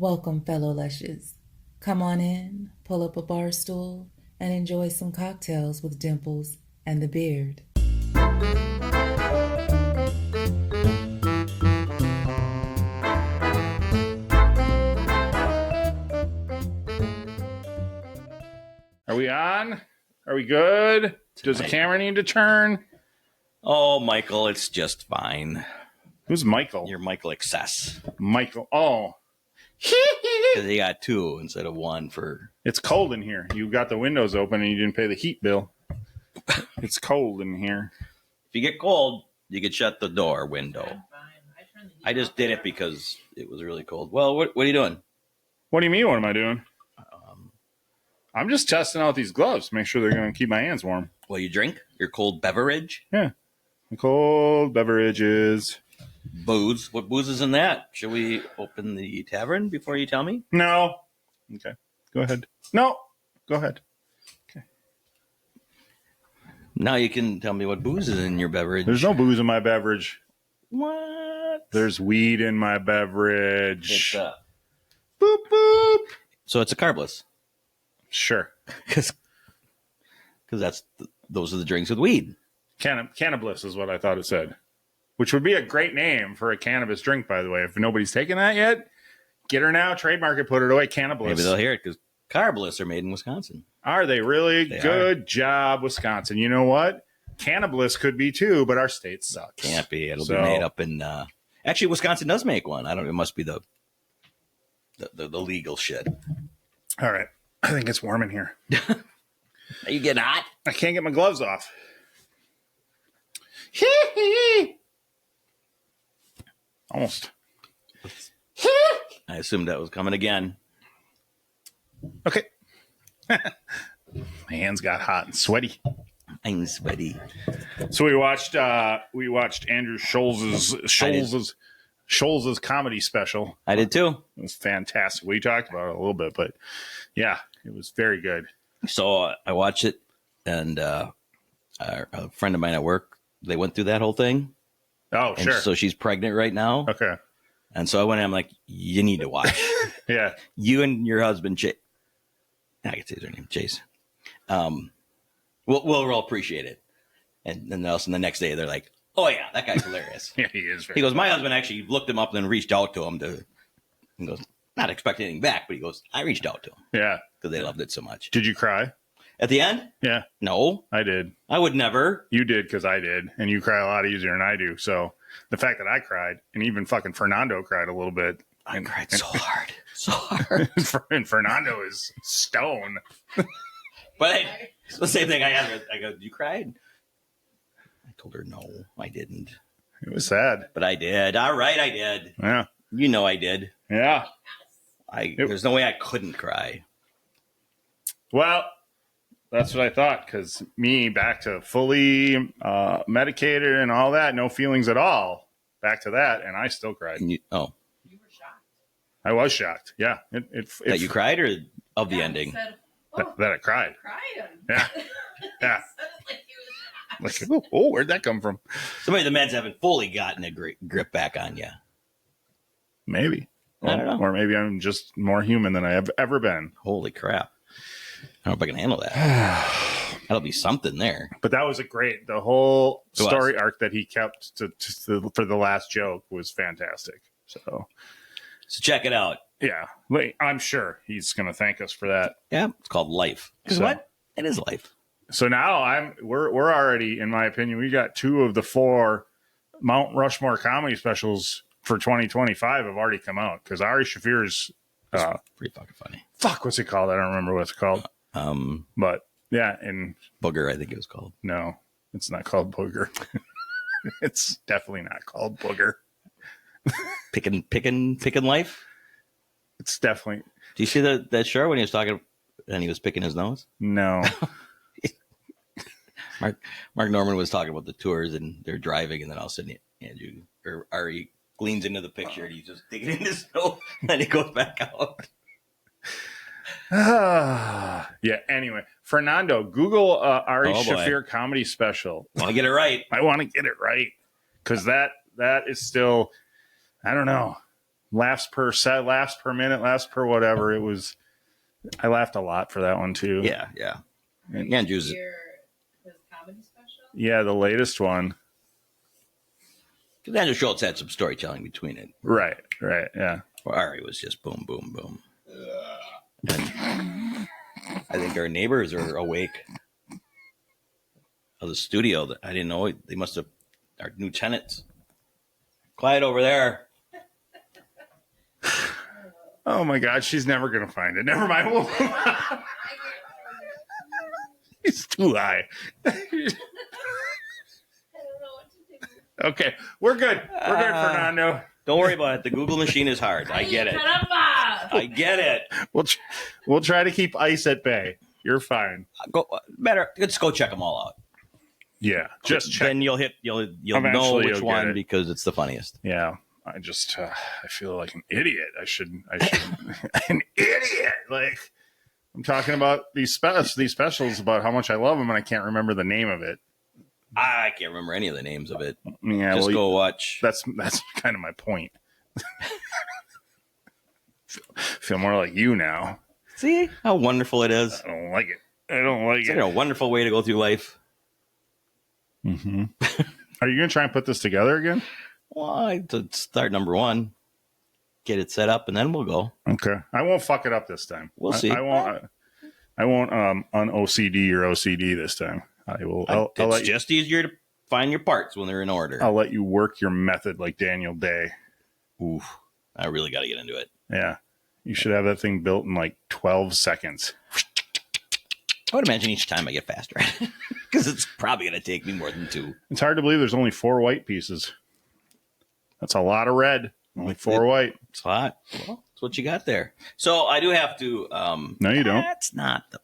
Welcome, fellow lushes. Come on in, pull up a bar stool, and enjoy some cocktails with Dimples and the Beard. Are we on? Are we good? Does the camera need to turn? Oh, Michael, it's just fine. Who's Michael? You're Michael Excess. Michael. Oh. Because you got two instead of one for... It's cold in here. You got the windows open and you didn't pay the heat bill. It's cold in here. If you get cold, you could shut the door window. I just did it because it was really cold. Well, what are you doing? What do you mean, what am I doing? I'm just testing out these gloves. Make sure they're going to keep my hands warm. Well, you drink your cold beverage? Yeah. The cold beverages. Booze. What booze is in that? Should we open the tavern before you tell me? No. Okay. Go ahead. No. Go ahead. Okay. Now you can tell me what booze is in your beverage. There's no booze in my beverage. What? There's weed in my beverage. It's boop, boop. So it's a carbless. Sure. Because those are the drinks with weed. Cannabis is what I thought it said. Which would be a great name for a cannabis drink, by the way. If nobody's taken that yet, get her now, trademark it, put it away, cannabis. Maybe they'll hear it because carbliss are made in Wisconsin. Are they really? They Good are. job, Wisconsin. You know what? Cannabis could be too, but our state sucks. Can't be. It'll be made up in... Actually, Wisconsin does make one. I don't know. It must be the legal shit. All right. I think it's warm in here. Are you getting hot? I can't get my gloves off. Almost. I assumed that was coming again. Okay. My hands got hot and sweaty. I'm sweaty. So we watched Andrew Schulz's comedy special. I did too. It was fantastic. We talked about it a little bit, but yeah, it was very good. So I watched it, and a friend of mine at work, they went through that whole thing. Oh, And sure. so she's pregnant right now. Okay. And so I went in, I'm like, you need to watch. Yeah. You and your husband, Chase. I can say their name, Chase. We'll all appreciate it. And then else, and the next day they're like, oh yeah, that guy's hilarious. Yeah, he is. He goes, my husband actually looked him up and then reached out to him he goes, not expecting anything back, but he goes, I reached out to him. Yeah. Because they loved it so much. Did you cry? At the end? Yeah. No. I did. I would never. You did because I did. And you cry a lot easier than I do. So the fact that I cried, and even fucking Fernando cried a little bit. I cried so hard. So hard. And Fernando is stone. But it's the same thing I had. I go, you cried? I told her, no, I didn't. It was sad. But I did. All right, I did. Yeah. You know I did. Yeah. There's no way I couldn't cry. Well, that's what I thought, because me back to fully medicated and all that, no feelings at all. Back to that, and I still cried. You were shocked. I was shocked. Yeah. That you cried, or of the ending? Said, that I cried. cried him. Yeah. Yeah. Like he was Like, oh, where'd that come from? Somebody the meds haven't fully gotten a great grip back on you. Maybe. I don't know. Or maybe I'm just more human than I have ever been. Holy crap. I don't know if I can handle that. That'll be something there. But that was the whole It was. story arc that he kept for the last joke was fantastic. So check it out. yeah, I'm sure he's going to thank us for that. Yeah, it's called Life. Because So- what? It is life. So now we're already, in my opinion, we got 2 of the 4 Mount Rushmore comedy specials for 2025 have already come out, because Ari Shafir's Pretty fucking funny. what's it called? I don't remember what it's called. But yeah, and Booger, I think it was called. no, it's not called Booger. It's definitely not called Booger. Picking life. It's definitely Do you see that show when he was talking and he was picking his nose? no. Mark Norman was talking about the tours and they're driving, and then all of a sudden Andrew or Ari leans into the picture and he's just digging in his nose, and then he goes back out. Yeah. Anyway, Fernando, Google Ari Oh, boy. Shafir comedy special. Want to get it right? I want to get it right, because that is still, I don't know. laughs per set, laughs per minute, laughs per whatever. I laughed a lot for that one too. Yeah. And Andrew's. His comedy special? Yeah, the latest one. Because Andrew Schultz had some storytelling between it. Right, yeah. Well, Ari was just boom, boom, boom. And I think our neighbors are awake of the studio. That I didn't know. They must have, our new tenants. Quiet over there. Oh my God, she's never going to find it. Never mind. We'll move on. He's too high. I don't know what to do. Okay, we're good. We're good, Fernando. Don't worry about it. The Google machine is hard. I get it. I get it. We'll try to keep ice at bay. You're fine. Let's go check them all out. Yeah, just check. Then you'll know which one because it's the funniest. Yeah, I just I feel like an idiot. I should an idiot. Like I'm talking about these specials about how much I love them, and I can't remember the name of it. I can't remember any of the names of it. Yeah, just go watch. That's kind of my point. Feel more like you now. See how wonderful it is. I don't like it. It's a wonderful way to go through life. Mm-hmm. Are you going to try and put this together again? Well, to start number one, get it set up, and then we'll go. Okay, I won't fuck it up this time. We'll see. I won't on OCD your OCD this time. I will. It's just easier to find your parts when they're in order. I'll let you work your method like Daniel Day. Oof, I really got to get into it. Yeah, you should have that thing built in like 12 seconds. I would imagine each time I get faster because it's probably going to take me more than 2. It's hard to believe there's only 4 white pieces. That's a lot of red. Only 4 white. It's hot. Well, that's what you got there. So I do have to. No, you don't. That's not the.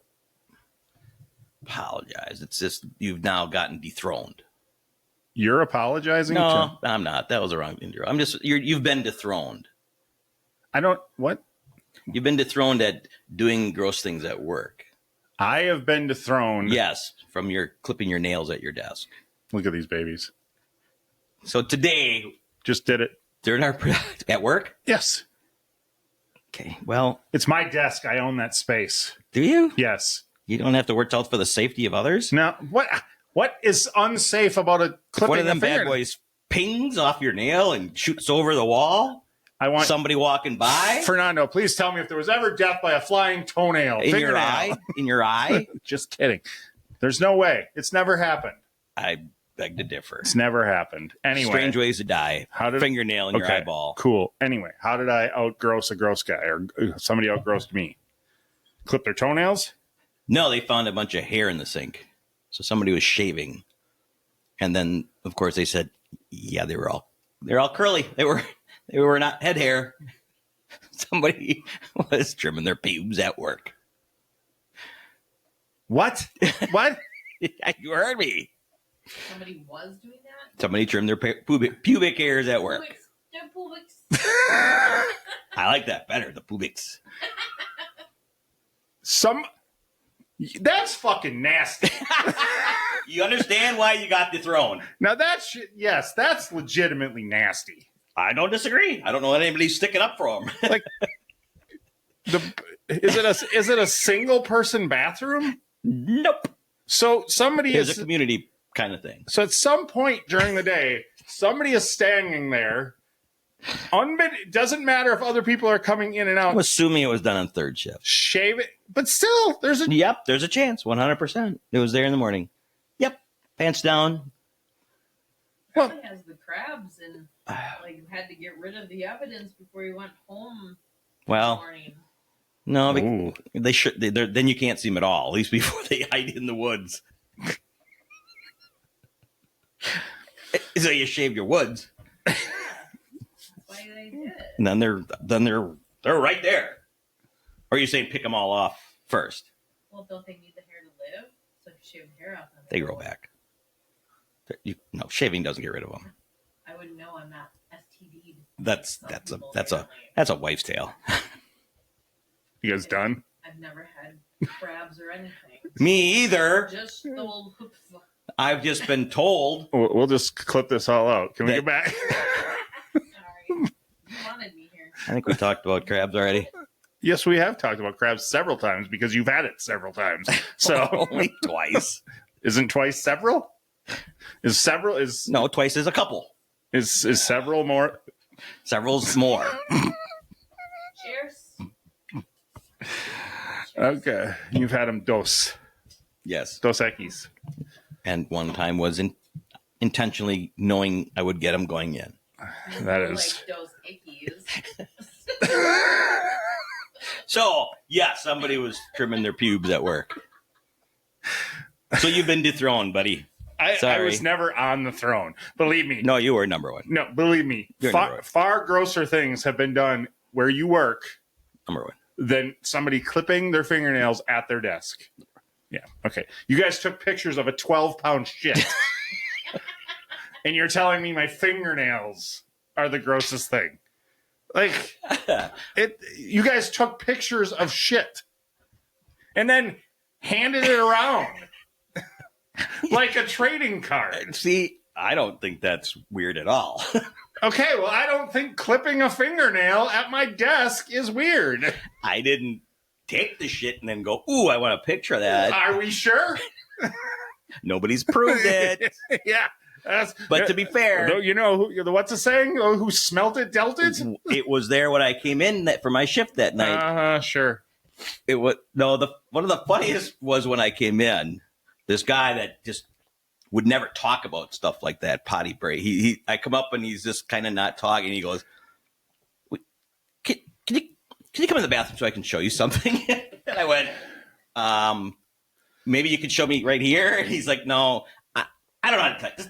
Apologize. It's just you've now gotten dethroned. You're apologizing? No, I'm not. That was the wrong intro. I'm just. You've been dethroned. I don't. What? You've been dethroned at doing gross things at work. I have been dethroned. Yes, from your clipping your nails at your desk. Look at these babies. So today, just did it. During our at work? Yes. Okay. Well, it's my desk. I own that space. Do you? Yes. You don't have to watch out for the safety of others? No. What is unsafe about a clipping? One of them bad boys pings off your nail and shoots over the wall. I want somebody walking by. Fernando, please tell me if there was ever death by a flying toenail. In your eye? In your eye? Just kidding. There's no way. It's never happened. I beg to differ. It's never happened. Anyway. Strange ways to die. How did fingernail in your eyeball. Cool. Anyway, how did I outgross a gross guy or somebody outgrossed me? Clip their toenails? No, they found a bunch of hair in the sink. So somebody was shaving. And then of course they said, yeah, they're all curly. They were not head hair. Somebody was trimming their pubes at work. What? What? You heard me. Somebody was doing that? Somebody trimmed their pubic hairs at work. Their pubics. I like that better, the pubics. That's fucking nasty. You understand why you got dethroned? Now yes, that's legitimately nasty. I don't disagree. I don't know anybody's sticking up for him. Like, is it a single person bathroom? Nope. So it's a community kind of thing. So at some point during the day, somebody is standing there. It doesn't matter if other people are coming in and out. I'm assuming it was done on third shift. Shave it, but still, there's a chance, 100%. It was there in the morning. Yep, pants down. Well, has the crabs and you had to get rid of the evidence before you went home. Well, no, they should. Then you can't see them at all. At least before they hide in the woods. So you shave your woods. Why they did. And then they're right there. Or are you saying pick them all off first? Well, don't they need the hair to live? So if you shave the hair off, they grow back. No, shaving doesn't get rid of them. I wouldn't know. I'm not STD'd. That's a wife's tale. You guys done? I've never had crabs or anything. Me either. Just the old hoop. I've just been told. We'll just clip this all out. Can we get back? Sorry. You wanted me here. I think we talked about crabs already. Yes, we have talked about crabs several times because you've had it several times. So Only twice. isn't twice several? Is several No, twice is a couple. is several more? Several's more. Cheers. Okay, you've had them dos Yes. Equis. And one time was intentionally knowing I would get them going in. That is Like those ickies. So, yeah, somebody was trimming their pubes at work. So you've been dethroned, buddy. I Sorry. was never on the throne. Believe me. No, you were number one. No, believe me. You're number one. Far grosser things have been done where you work Number one. than somebody clipping their fingernails at their desk. Yeah. Okay. You guys took pictures of a 12-pound shit. And you're telling me my fingernails are the grossest thing. Like, you guys took pictures of shit and then handed it around like a trading card. See, I don't think that's weird at all. Okay, well, I don't think clipping a fingernail at my desk is weird. I didn't take the shit and then go, ooh, I want a picture of that. Are we sure? Nobody's proved it. Yeah. But to be fair, you know, what's the saying? Oh, who smelt it, dealt it? it was there when I came in for my shift that night. Sure. It was one of the funniest was when I came in. This guy that just would never talk about stuff like that, potty break. I come up and he's just kind of not talking. He goes, "Can you come in the bathroom so I can show you something?" And I went, "Maybe you can show me right here." And he's like, "No, I don't know how to tell you.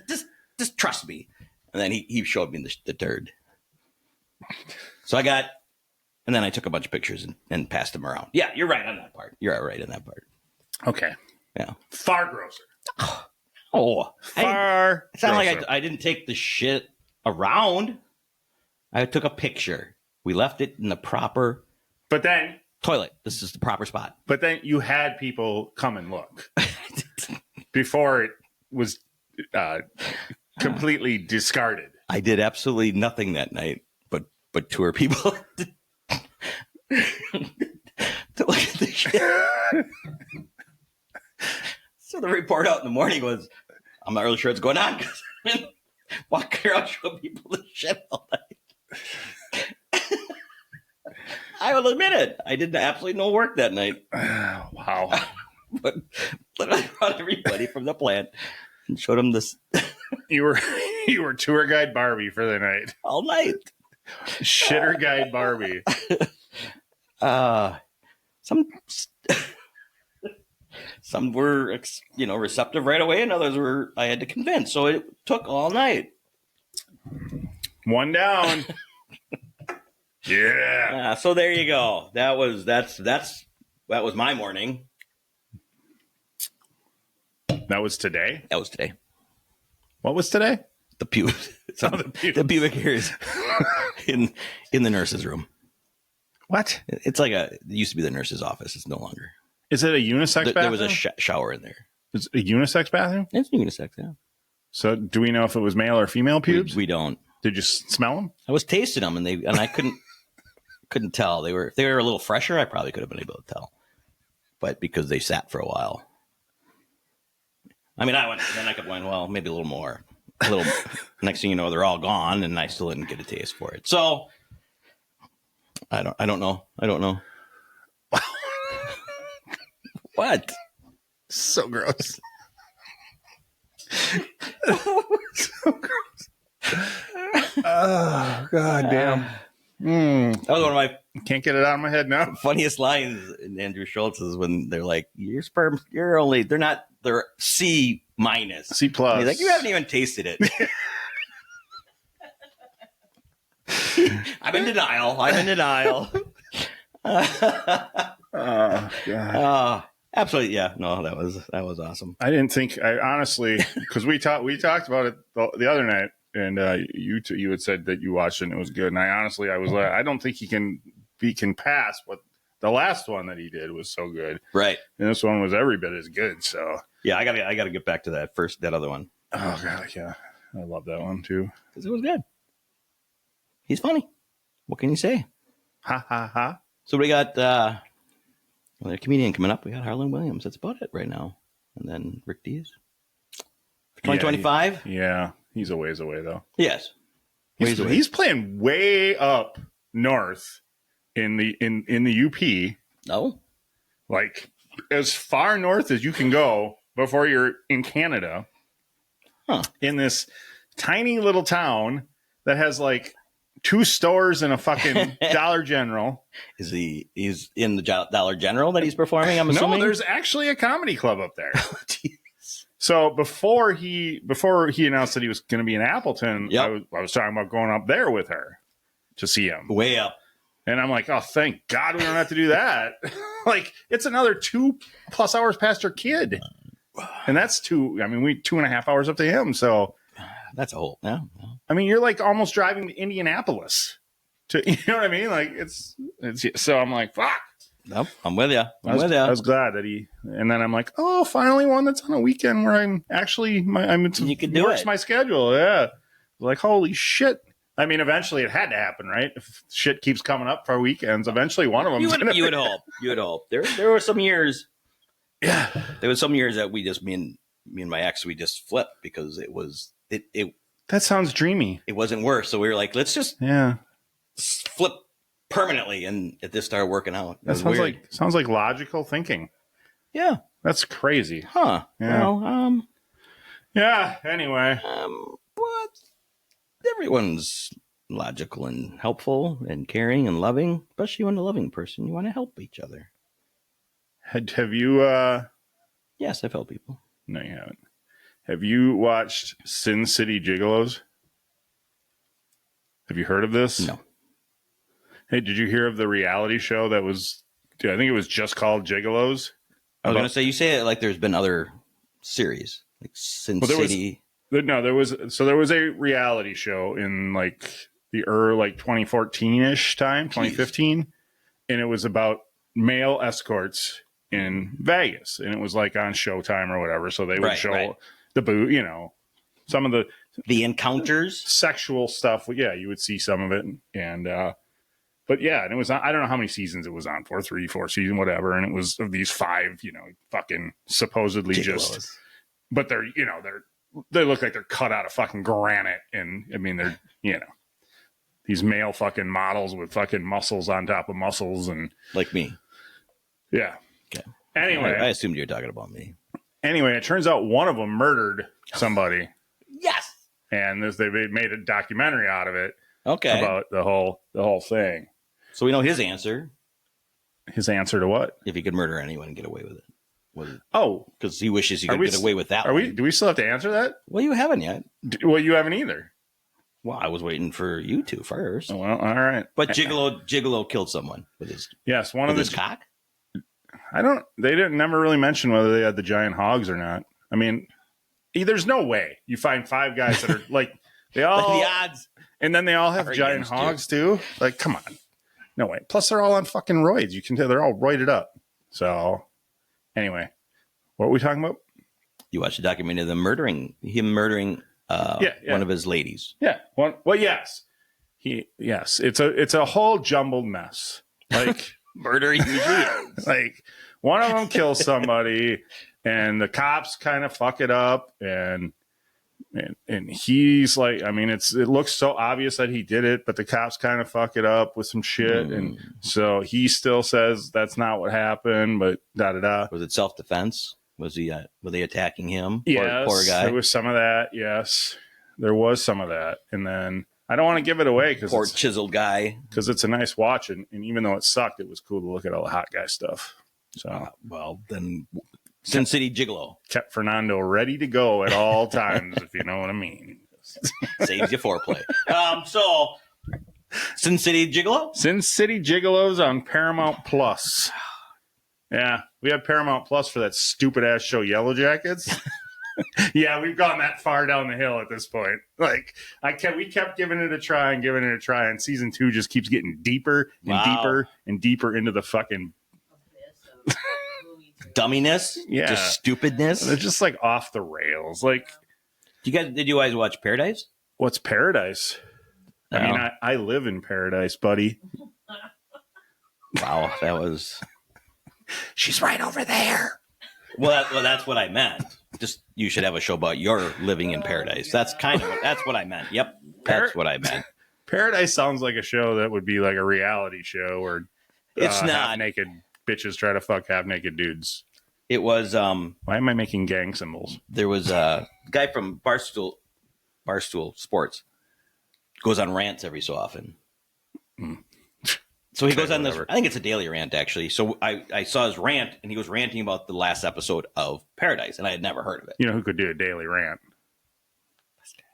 Just trust me." And then he showed me the turd. So and then I took a bunch of pictures and passed them around. Yeah, you're right on that part. You're right on that part. Okay. Yeah. Far grosser. Oh, Far. It's not like grosser. I didn't take the shit around. I took a picture. We left it in the proper But then toilet. This is the proper spot. But then you had people come and look before it was completely discarded. I did absolutely nothing that night, but tour people to look at the shit. So the report out in the morning was, I'm not really sure what's going on because I've been walking around showing people the shit all night. I will admit it. I did absolutely no work that night. Wow. But I brought everybody from the plant and showed them this You were tour guide Barbie for the night. all night. Shitter guide Barbie. Some were receptive right away, and others I had to convince. So it took all night. One down. Yeah. So there you go. That was my morning. That was today. That was today. What was today? The pubes. the pubes. The pubic hairs in the nurse's room. What? It's like it used to be the nurse's office. It's no longer. Is it a unisex bathroom? There was a shower in there. Is it a unisex bathroom? It's unisex, yeah. So do we know if it was male or female pubes? We don't. Did you smell them? I was tasting them, and I couldn't tell. If they were a little fresher, I probably could have been able to tell. But because they sat for a while, I mean, I kept going, well, maybe a little more. Next thing you know, they're all gone, and I still didn't get a taste for it. So I don't know. What? So gross. So gross. Oh, God damn. That was one of my Can't get it out of my head now. funniest lines in Andrew Schultz's when they're like, your sperm, they're C minus. C plus. And he's like, you haven't even tasted it. I'm in denial. Oh, God. Absolutely. Yeah. No, that was awesome. I didn't think, I honestly, because we talked about it the other night, and you had said that you watched it and it was good. And I was like, I don't think he can pass what the last one that he did was so good. Right. And this one was every bit as good. So yeah, I gotta get back to that other one. Oh, God. Yeah. I love that one too. Because it was good. He's funny. What can you say? Ha ha ha. So we got another comedian coming up. We got Harlan Williams. That's about it right now. And then Rick Dees. 2025? Yeah, he's a ways away though. Yes. He's playing way up north in the UP, No? like as far north as you can go before you're in Canada. Huh. In this tiny little town that has like 2 stores and a fucking Dollar General. He's in the Dollar General that he's performing, I'm assuming? No, there's actually a comedy club up there. So before he announced that he was going to be in Appleton, Yep. I was talking about going up there with her to see him. Way up. And I'm like, oh, thank God we don't have to do that. Like, it's another 2+ hours past her kid. And that's 2.5 hours up to him. So That's a whole, yeah. I mean, you're like almost driving to Indianapolis. You know what I mean? Like it's so I'm like, fuck. Nope, I'm with you. I was glad that and then I'm like, oh, finally one that's on a weekend where I'm actually, You can do works it. my schedule. Yeah. Like, holy shit. I mean, eventually it had to happen, right? If shit keeps coming up for weekends, eventually one of them. You would hope. You would hope. There were some years. Yeah. There was some years that we just, me and my ex, we just flipped because it That sounds dreamy. wasn't worse. So we were like, let's just Yeah. flip permanently, and it just started working out. It That was sounds weird. sounds like logical thinking. Yeah. That's crazy. Huh. Yeah. Well, Yeah. Anyway. but everyone's logical and helpful and caring and loving, especially when a loving person. You want to help each other. Have you, Yes, I've helped people. no, you haven't. Have you watched Sin City Gigolos? Have you heard of this? No. Hey, did you hear of the reality show that was, I think it was just called Gigolos? I was going to say, you say it like there's been other series, like Sin Well, there was- City. No, there was a reality show in like the early 2014-ish time, 2015, and it was about male escorts in Vegas, and it was like on Showtime or whatever. So they would show the boot, some of The encounters. sexual stuff. Yeah, you would see some of it, and but yeah, and it was, I don't know how many seasons it was on for, 3, 4 seasons, whatever, and it was of these 5, fucking supposedly just, but they look like they're cut out of fucking granite, and I mean they're these male fucking models with fucking muscles on top of muscles, and Like me. yeah. Okay. Anyway, I assumed you were talking about me. it turns out one of them murdered somebody, Yes. and they made a documentary out of it Okay. about the whole thing. So we know his answer. His answer to what? If he could murder anyone and get away with it. Oh, Because he wishes he Are could we get away with that. are we? one. Do we still have to answer that? Well, you haven't yet. Well, you haven't either. Well, I was waiting for you to first. Oh, well, all right. But Gigolo killed someone with his Yes, one of his the. cock. They didn't never really mention whether they had the giant hogs or not. I mean, there's no way you find 5 guys that are like they all The odds. and then they all have Are giant against you. hogs too. Like, come on, no way. Plus, they're all on fucking roids. You can tell they're all roided up. So, anyway, what were we talking about? You watched the documentary of him murdering Yeah. one of his ladies. Yeah. Well, yes. Yes. It's a whole jumbled mess. Like. Murder usually is. Like, one of them kills somebody and the cops kind of fuck it up, and he's like, I mean, it looks so obvious that he did it, but the cops kind of fuck it up with some shit, and so he still says that's not what happened, but Was it self-defense? Was he? Were they attacking him? Yes, Poor guy. there was some of that. Yes, there was some of that, and then I don't want to give it away Poor chiseled guy. because it's a nice watch, and even though it sucked, it was cool to look at all the hot guy stuff. So Well, then Sin City Gigolo kept Fernando ready to go at all times, if you know what I mean. saves you foreplay. So Sin City Gigolo. Sin City Gigolos on Paramount Plus. Yeah, we have Paramount Plus for that stupid ass show Yellow Jackets. Yeah, we've gone that far down the hill at this point. Like, we kept giving it a try, and season 2 just keeps getting deeper and Wow. deeper and deeper into the fucking. Dumminess. Yeah. Just stupidness. They're just like off the rails. Like, Did you guys watch Paradise? what's paradise? I mean, I live in paradise, buddy. Wow, that was. She's right over there. Well, that's what I meant. Just you should have a show about your living in paradise. That's what I meant. Yep, that's what I meant. Paradise sounds like a show that would be like a reality show where It's not. half-naked bitches try to fuck half-naked dudes. It was. Why am I making gang symbols? There was a guy from Barstool Sports goes on rants every so often. So he goes on this. I think it's a daily rant, actually. So I saw his rant, and he was ranting about the last episode of Paradise, and I had never heard of it. You know who could do a daily rant?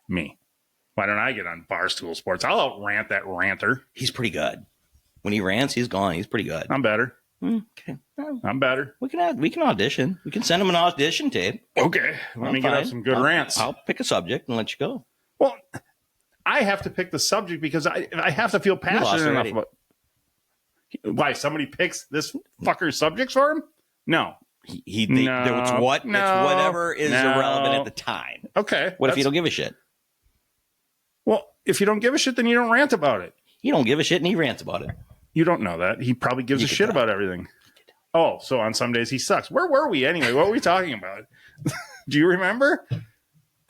Me. Why don't I get on Barstool Sports? I'll out-rant that ranter. He's pretty good. When he rants, he's gone. He's pretty good. I'm better. Okay. I'm better. We can audition. We can send him an audition tape. Okay. Let me get out some good rants. I'll pick a subject and let you go. Well, I have to pick the subject because I have to feel passionate enough about. Why somebody picks this fucker's subjects for him? No. It's whatever is irrelevant at the time. Okay. What if you don't give a shit? Well, if you don't give a shit, then you don't rant about it. You don't give a shit, and he rants about it. You don't know that. He probably gives a shit about everything. Oh, so on some days he sucks. Where were we anyway? What were we talking about? Do you remember?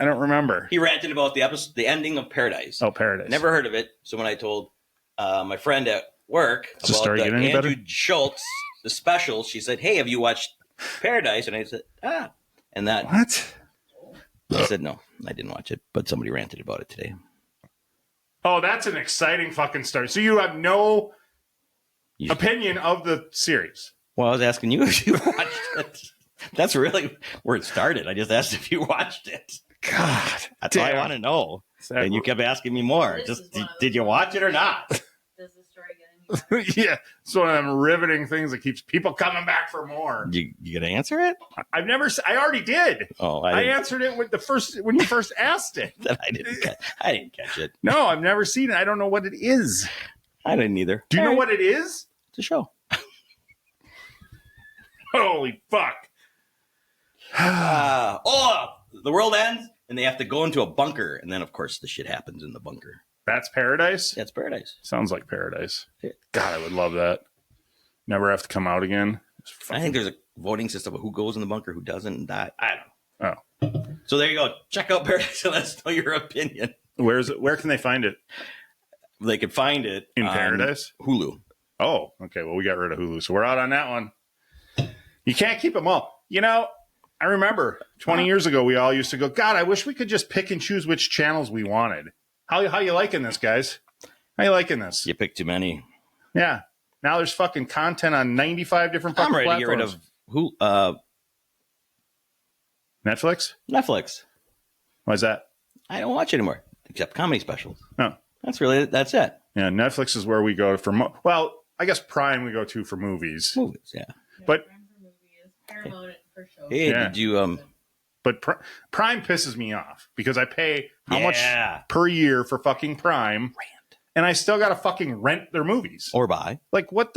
I don't remember. He ranted about the ending of Paradise. Oh, Paradise. Never heard of it. So when I told my friend at work about the Andrew Schultz, the special, she said, "Hey, have you watched Paradise?" And I said, and that. What? I said, no, I didn't watch it, but somebody ranted about it today. Oh, that's an exciting fucking story. So you have no opinion of the series? Well, I was asking you if you watched it. That's really where it started. I just asked if you watched it. God, that's all I want to know. And you kept asking me more. Just did you watch it or not? Does the story get any better? Yeah, it's one of them riveting things that keeps people coming back for more. You gonna answer it? I already did. Oh, I answered it when you first asked it. I didn't catch it. No, I've never seen it. I don't know what it is. I didn't either. Do you know what it is? It's a show. Holy fuck. The world ends and they have to go into a bunker. And then, of course, the shit happens in the bunker. That's Paradise? That's Paradise. Sounds like Paradise. God, I would love that. Never have to come out again. I think there's a voting system of who goes in the bunker, who doesn't, and die. I don't know. Oh. So there you go. Check out Paradise and let us know your opinion. Where is it? Where can they find it? They can find it in Paradise? Hulu. Oh, okay. Well, we got rid of Hulu, so we're out on that one. You can't keep them all. You know, I remember 20 years ago, we all used to go, God, I wish we could just pick and choose which channels we wanted. How you liking this, guys? How you liking this? You picked too many. Yeah. Now there's fucking content on 95 different fucking platforms. I'm ready to get rid of Netflix? Netflix. Why is that? I don't watch it anymore, except comedy specials. Oh. That's it. Yeah, Netflix is where we go for well, I guess Prime we go to for movies. Movies, yeah. But Prime for movies, Paramount for shows. Hey, Yeah. did you But Prime pisses me off because I pay how much per year for fucking Prime, and I still got to fucking rent their movies or buy. Like what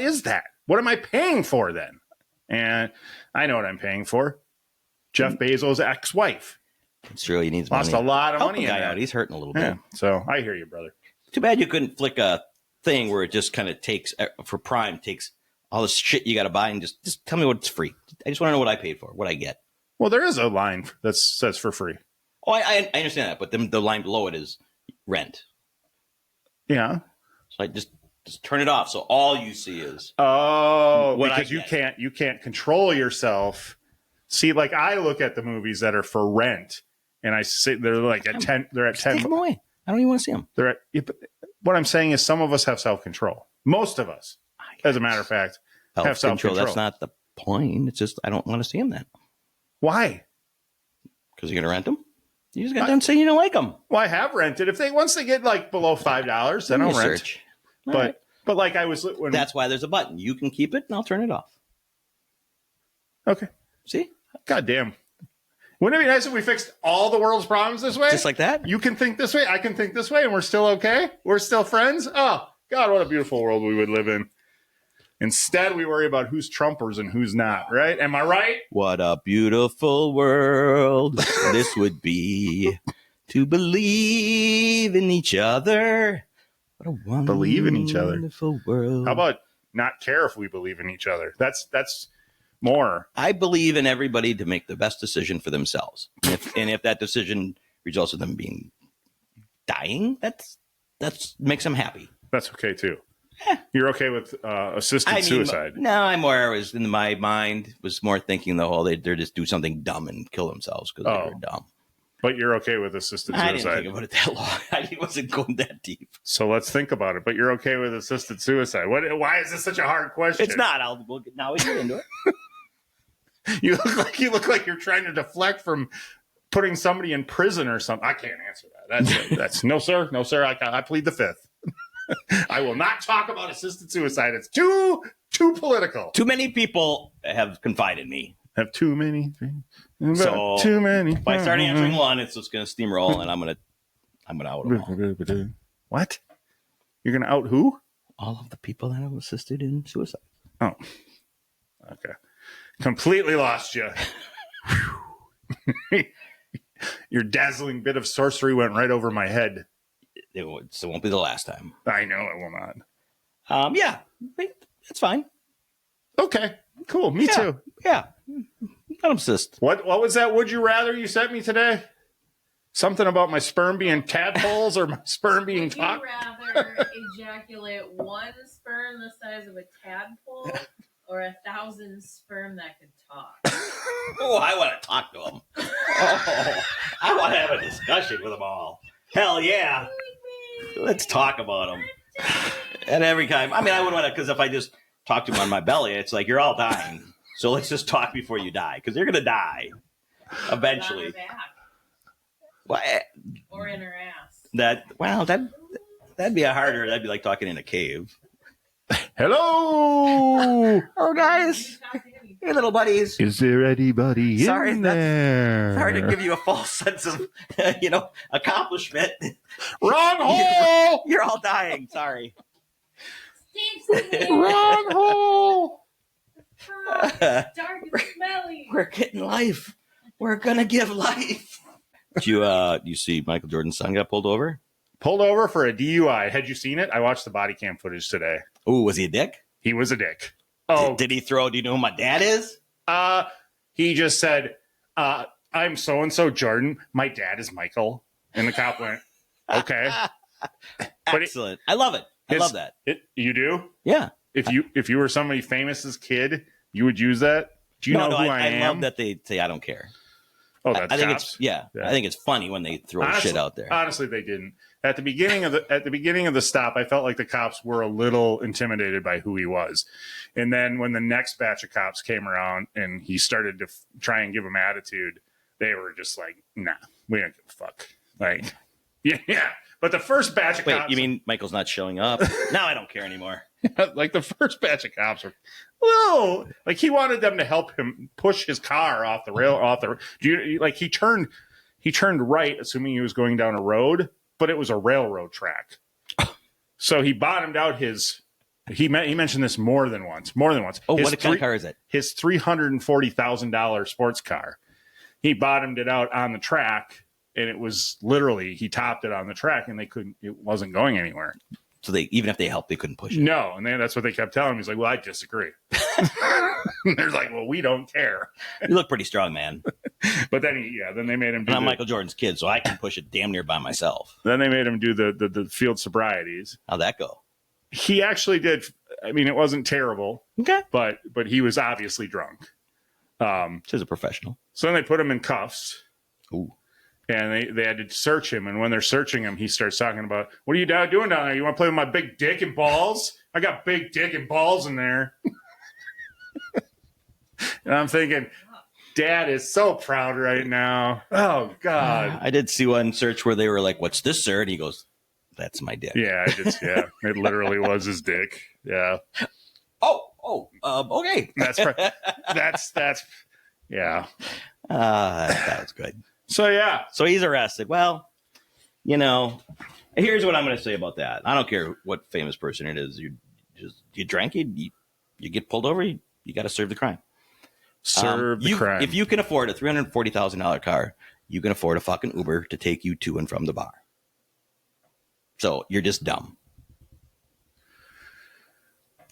is that? What am I paying for then? And I know what I'm paying for. Jeff Bezos' ex-wife. It's true. He needs lost money. A lot of Help money. The guy out. He's hurting a little bit. Yeah. So I hear you, brother. Too bad you couldn't flick a thing where it just kind of takes for Prime takes all this shit you got to buy and just tell me what it's free. I just want to know what I paid for, what I get. Well, there is a line that says for free. Oh, I understand that, but then the line below it is rent. Yeah. So I just turn it off. So all you see is because you can't control yourself. See, like I look at the movies that are for rent, and I sit they're like at 10. They're at 10. Take them away. I don't even want to see them. They're at. What I'm saying is, some of us have self-control. Most of us, as a matter of fact, have self-control. That's not the point. It's just I don't want to see them then. Why? Because you're gonna rent them. You just got done saying you don't like them. Well, I have rented. Once they get like below $5, then I'll rent. But like I was when that's why there's a button. You can keep it, and I'll turn it off. Okay. See? God damn. Wouldn't it be nice if we fixed all the world's problems this way? Just like that? You can think this way, I can think this way, and we're still okay? We're still friends? Oh, God, what a beautiful world we would live in. Instead, we worry about who's Trumpers and who's not, right? Am I right? What a beautiful world this would be to believe in each other. What a wonderful believe in each other. World. How about not care if we believe in each other. That's more. I believe in everybody to make the best decision for themselves. And if that decision results in them being dying, that's makes them happy. That's okay too. You're okay with assisted suicide? No, I'm more was in my mind was more thinking the whole they're just do something dumb and kill themselves because they were dumb. But you're okay with assisted suicide? I didn't think about it that long. I wasn't going that deep. So let's think about it. But you're okay with assisted suicide? Why is this such a hard question? It's not. Now we get into it. You look like you're trying to deflect from putting somebody in prison or something. I can't answer that. That's no, sir. No, sir. I plead the fifth. I will not talk about assisted suicide. It's too political. Too many people have confided in me. Have too many things. So too many. If I start answering one, it's just going to steamroll, and I'm gonna out them all. What? You're gonna out who? All of the people that have assisted in suicide. Oh, okay. Completely lost you. Your dazzling bit of sorcery went right over my head. It won't be the last time. I know it will not. Yeah, that's fine. Okay, cool. Me too. Yeah, don't insist. What was that? Would you rather you sent me today? Something about my sperm being tadpoles or my sperm being Would you cock? rather ejaculate one sperm the size of a tadpole or 1,000 sperm that could talk? Oh, I want to talk to them. Oh, I want to have a discussion with them all. Hell yeah. Let's talk about them. And every time, I wouldn't want to, because if I just talk to them on my belly, it's like, you're all dying. So let's just talk before you die, because you're going to die eventually. On her back. What? Or in her ass. That'd be that'd be like talking in a cave. Hello. Oh, guys. Hey, little buddies. Is there anybody in there? Sorry to give you a false sense of, accomplishment. Wrong hole. You're all dying. Sorry. Wrong hole. Dark and smelly. We're getting life. We're gonna give life. Did you see Michael Jordan's son got pulled over? Pulled over for a DUI. Had you seen it? I watched the body cam footage today. Oh, was he a dick? He was a dick. Oh, did he throw? Do you know who my dad is? He just said, "I'm so and so Jordan. My dad is Michael." And the cop went, "Okay." Excellent. I love it. I love that. You do? Yeah. If you were somebody famous's kid, you would use that. Do you know who I am? I love that they say I don't care. Oh, that's I think cops? yeah. I think it's funny when they throw shit out there. Honestly, they didn't. At the beginning of the stop, I felt like the cops were a little intimidated by who he was. And then when the next batch of cops came around and he started to try and give them attitude, they were just like, "Nah, we don't give a fuck." Like, yeah. But the first batch of cops... Wait, you mean Michael's not showing up? Now I don't care anymore. Like the first batch of cops were, whoa! Like he wanted them to help him push his car off the rail. He turned right, assuming he was going down a road, but it was a railroad track. So he bottomed out his. He mentioned this more than once. Oh, what kind of car is it? His $340,000 sports car. He bottomed it out on the track, and it was literally he topped it on the track, and it wasn't going anywhere. So even if they helped, they couldn't push it. No, and that's what they kept telling him. He's like, "Well, I disagree." They're like, "Well, we don't care." You look pretty strong, man. But then they made him do I'm Michael Jordan's kid, so I can push it damn near by myself. Then they made him do the field sobrieties. How'd that go? He actually did. I mean, it wasn't terrible. Okay. But he was obviously drunk. She's a professional. So then they put him in cuffs. Ooh. And they had to search him. And when they're searching him, he starts talking about, "What are you doing down there? You want to play with my big dick and balls? I got big dick and balls in there." And I'm thinking, Dad is so proud right now. Oh, God. I did see one search where they were like, "What's this, sir?" And he goes, "That's my dick." Yeah, it literally was his dick. Yeah. Okay. That's yeah. That was good. So, yeah. So he's arrested. Well, here's what I'm going to say about that. I don't care what famous person it is. You drank, you get pulled over, you got to serve the crime. Serve the crime. If you can afford a $340,000 car, you can afford a fucking Uber to take you to and from the bar. So you're just dumb.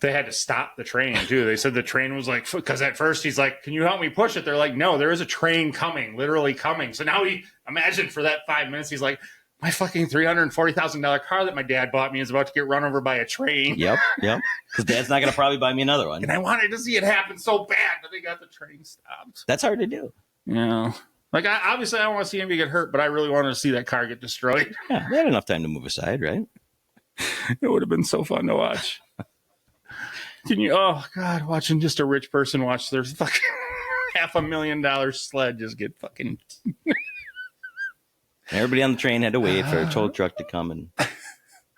They had to stop the train too. They said the train was like, because at first he's like, "Can you help me push it?" They're like, "No, there is a train coming, literally coming." So now imagine for that 5 minutes, he's like, "My fucking $340,000 car that my dad bought me is about to get run over by a train." Yep. Because Dad's not going to probably buy me another one. And I wanted to see it happen so bad, but they got the train stopped. That's hard to do. Yeah. Like, obviously, I don't want to see anybody get hurt, but I really wanted to see that car get destroyed. Yeah, they had enough time to move aside, right? It would have been so fun to watch. Oh, God, watching just a rich person watch their fucking $500,000 sled just get fucking... Everybody on the train had to wait for a tow truck to come and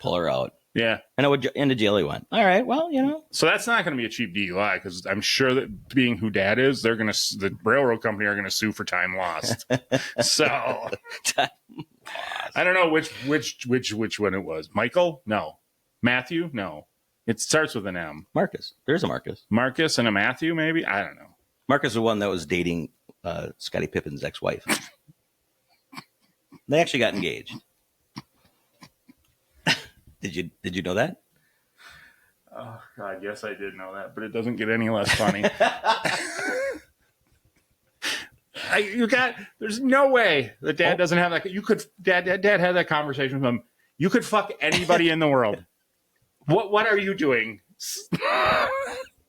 pull her out. Yeah. And into jail he went. All right, well, So that's not going to be a cheap DUI because I'm sure that being who Dad is, the railroad company are going to sue for time lost. So I don't know which one it was. Michael? No. Matthew? No. It starts with an M. Marcus. There's a Marcus. Marcus and a Matthew, maybe? I don't know. Marcus is the one that was dating Scottie Pippen's ex-wife. They actually got engaged. Did you know that? Oh, God, yes, I did know that, but it doesn't get any less funny. There's no way that Dad doesn't have that. Dad had that conversation with him. You could fuck anybody in the world. What are you doing?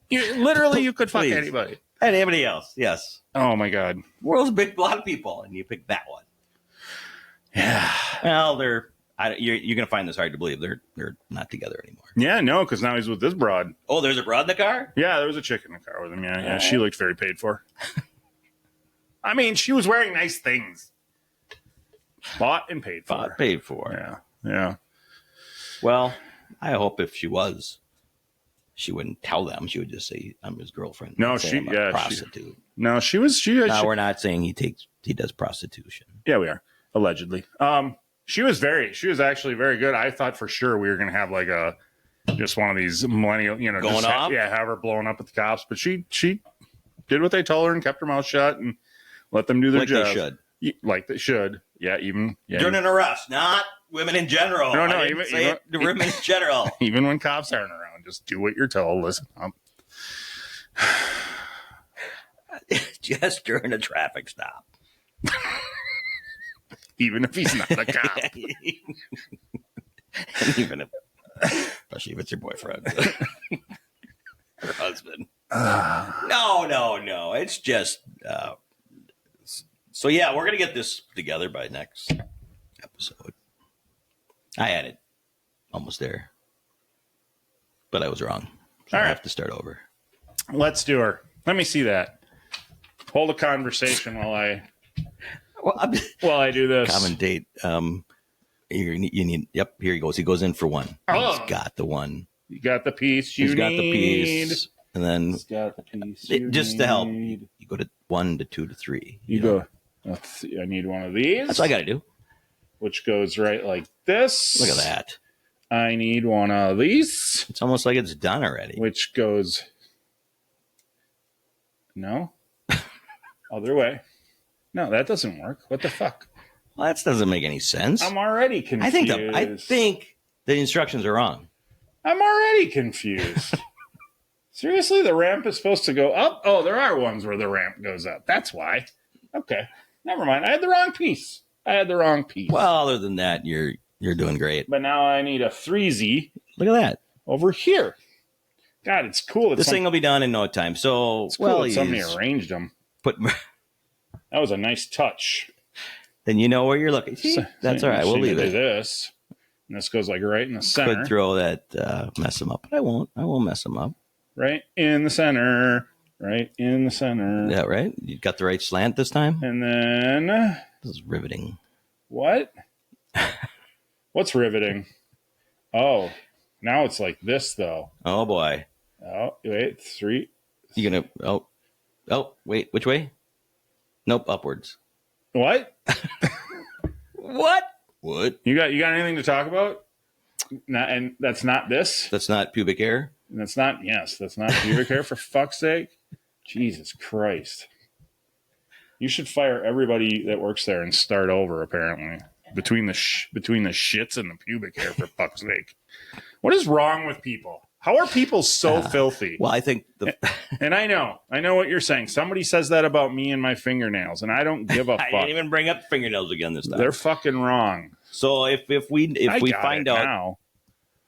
You could fuck anybody. And anybody else, yes. Oh, my God. World's big, a lot of people, and you pick that one. Yeah. Well, you're going to find this hard to believe. They're not together anymore. Yeah, no, because now he's with this broad. Oh, there's a broad in the car? Yeah, there was a chick in the car with him. Yeah. She looked very paid for. I mean, she was wearing nice things. Bought and paid for. Bought, paid for. Yeah. Well, I hope if she was, she wouldn't tell them. She would just say, "I'm his girlfriend." No, I'm a prostitute. She was. We're not saying he does prostitution. Yeah, we are allegedly. She was actually very good. I thought for sure we were going to have like just one of these millennial, going off. Have her blowing up at the cops. But she did what they told her and kept her mouth shut and let them do their job. Like they should. Yeah, even during an arrest, not women in general. No, even women in general. Even when cops aren't around, just do what you're told. Listen up. Just during a traffic stop. Even if he's not a cop. Especially if it's your boyfriend. Her husband. No. It's just... So, yeah, we're going to get this together by next episode. I had it almost there. But I was wrong. So I have to start over. Let's do her. Let me see that. Hold a conversation while I do this. Commentate. You need. Yep. Here he goes. He goes in for one. Oh. He's got the one. You got the piece. He's got the piece. And then he's got the piece. Just to help, you go to 1 to 2 to 3. You go. I need one of these. That's all I got to do. Which goes right like this. Look at that. I need one of these. It's almost like it's done already. Which goes. No. Other way. No, that doesn't work. What the fuck? Well, that doesn't make any sense. I'm already confused. I think the instructions are wrong. I'm already confused. Seriously, the ramp is supposed to go up? Oh, there are ones where the ramp goes up. That's why. Okay. Never mind. I had the wrong piece. Well, other than that, you're doing great. But now I need a 3Z. Look at that. Over here. God, it's cool. This thing will be done in no time. So, it's cool somebody arranged them. That was a nice touch. Then you know where you're looking. See? That's all right. We'll leave it. This. And this goes like right in the center. Could throw that, mess them up, but I won't. I won't mess them up. Right in the center. Yeah, right? You got the right slant this time? And then... This is riveting. What? What's riveting? Oh, now it's like this, though. Oh, boy. Oh, wait. 3. You gonna... Oh, wait. Which way? Nope, upwards. What? What? You got anything to talk about? And that's not this? That's not pubic hair? And that's not pubic hair, for fuck's sake. Jesus Christ. You should fire everybody that works there and start over, apparently. Between the shits and the pubic hair, for fuck's sake. What is wrong with people? How are people so filthy? Well, I think And I know what you're saying. Somebody says that about me and my fingernails, and I don't give a I fuck. didn't even bring up fingernails again this time. They're fucking wrong. So if we find out now.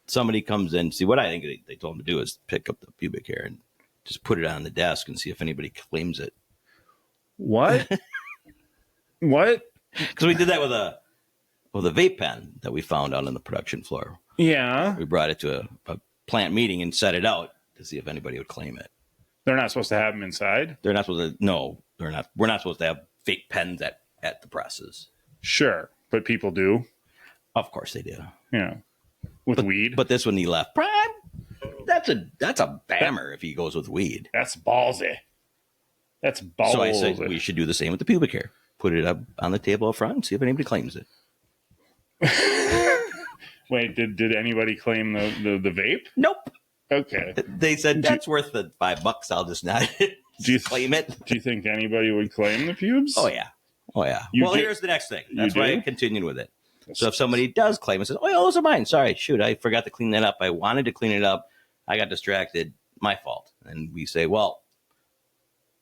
somebody comes in, see what I think they told them to do is pick up the pubic hair and just put it on the desk and see if anybody claims it. What? What? Because we did that with a vape pen that we found out on the production floor. Yeah. We brought it to a plant meeting and set it out to see if anybody would claim it. They're not supposed to have them inside? They're not supposed to. No, they're not. We're not supposed to have fake pens at the presses. Sure. But people do. Of course they do. Yeah. With weed? But this one he left. Prime. That's a bammer if he goes with weed. That's ballsy. That's ballsy. So I said we should do the same with the pubic hair. Put it up on the table up front and see if anybody claims it. Wait, did anybody claim the vape? Nope. Okay. They said that's worth the $5. I'll just not claim it. Do you think anybody would claim the pubes? Oh yeah. Here's the next thing. That's why I continued with it. So if somebody does claim and says, "Oh, yeah, those are mine. Sorry, shoot, I forgot to clean that up. I wanted to clean it up. I got distracted. My fault." And we say, "Well,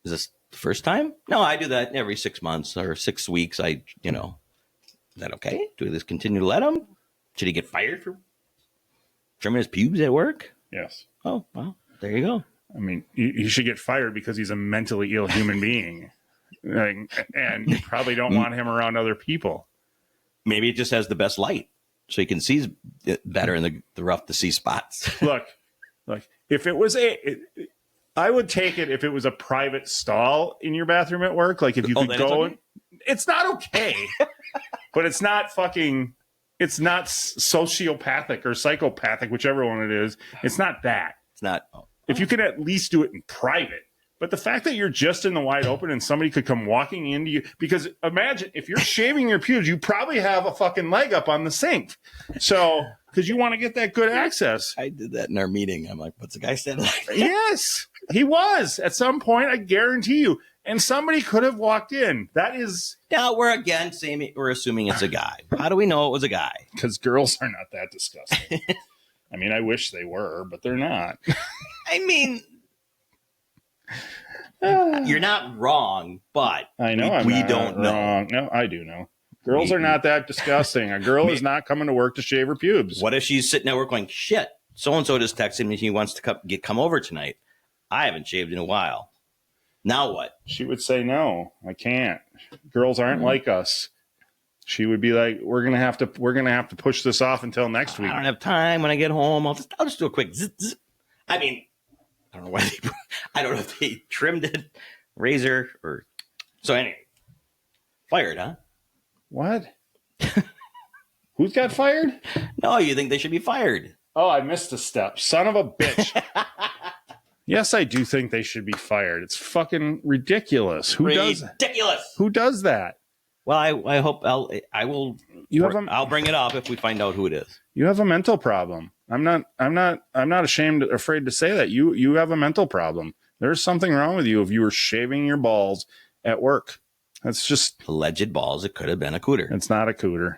is this the first time?" "No, I do that every 6 months or 6 weeks. Is that okay? Do we just continue to let him? Should he get fired for trimming his pubes at work?" Yes. Oh, well, there you go. I mean, he should get fired because he's a mentally ill human being. And you probably don't want him around other people. Maybe it just has the best light, so he can see better in the rough to see spots. Look, if it was I would take it if it was a private stall in your bathroom at work. Like if you could go, okay? It's not okay, but it's not sociopathic or psychopathic, whichever one it is. It's not that. It's not. If you could at least do it in private. But the fact that you're just in the wide open and somebody could come walking into you, because imagine if you're shaving your pubes, you probably have a fucking leg up on the sink. So, because you want to get that good access. I did that in our meeting. I'm like, what's the guy standing like that? Yes, he was at some point. I guarantee you. And somebody could have walked in. That is. Now we're assuming it's a guy. How do we know it was a guy? Because girls are not that disgusting. I mean, I wish they were, but they're not. I mean, you're not wrong, but I know we don't know. No, I do know. Girls are not that disgusting. A girl is not coming to work to shave her pubes. What if she's sitting at work going, shit, so-and-so just texted me he wants to come over tonight. I haven't shaved in a while. Now what? She would say, no, I can't. Girls aren't like us. She would be like, we're gonna have to push this off until next week. I don't have time. When I get home, I'll just do a quick zzz, zzz. I mean, I don't know why I don't know if they trimmed it, razor, or so. Anyway, fired, huh? What? Who's got fired? No, you think they should be fired? Oh, I missed a step. Son of a bitch. Yes, I do think they should be fired. It's fucking ridiculous. Who does that? Well, I hope I will. I'll bring it up if we find out who it is. You have a mental problem. I'm not afraid to say that. You have a mental problem. There's something wrong with you if you were shaving your balls at work. That's just alleged balls. It could have been a cooter. It's not a cooter.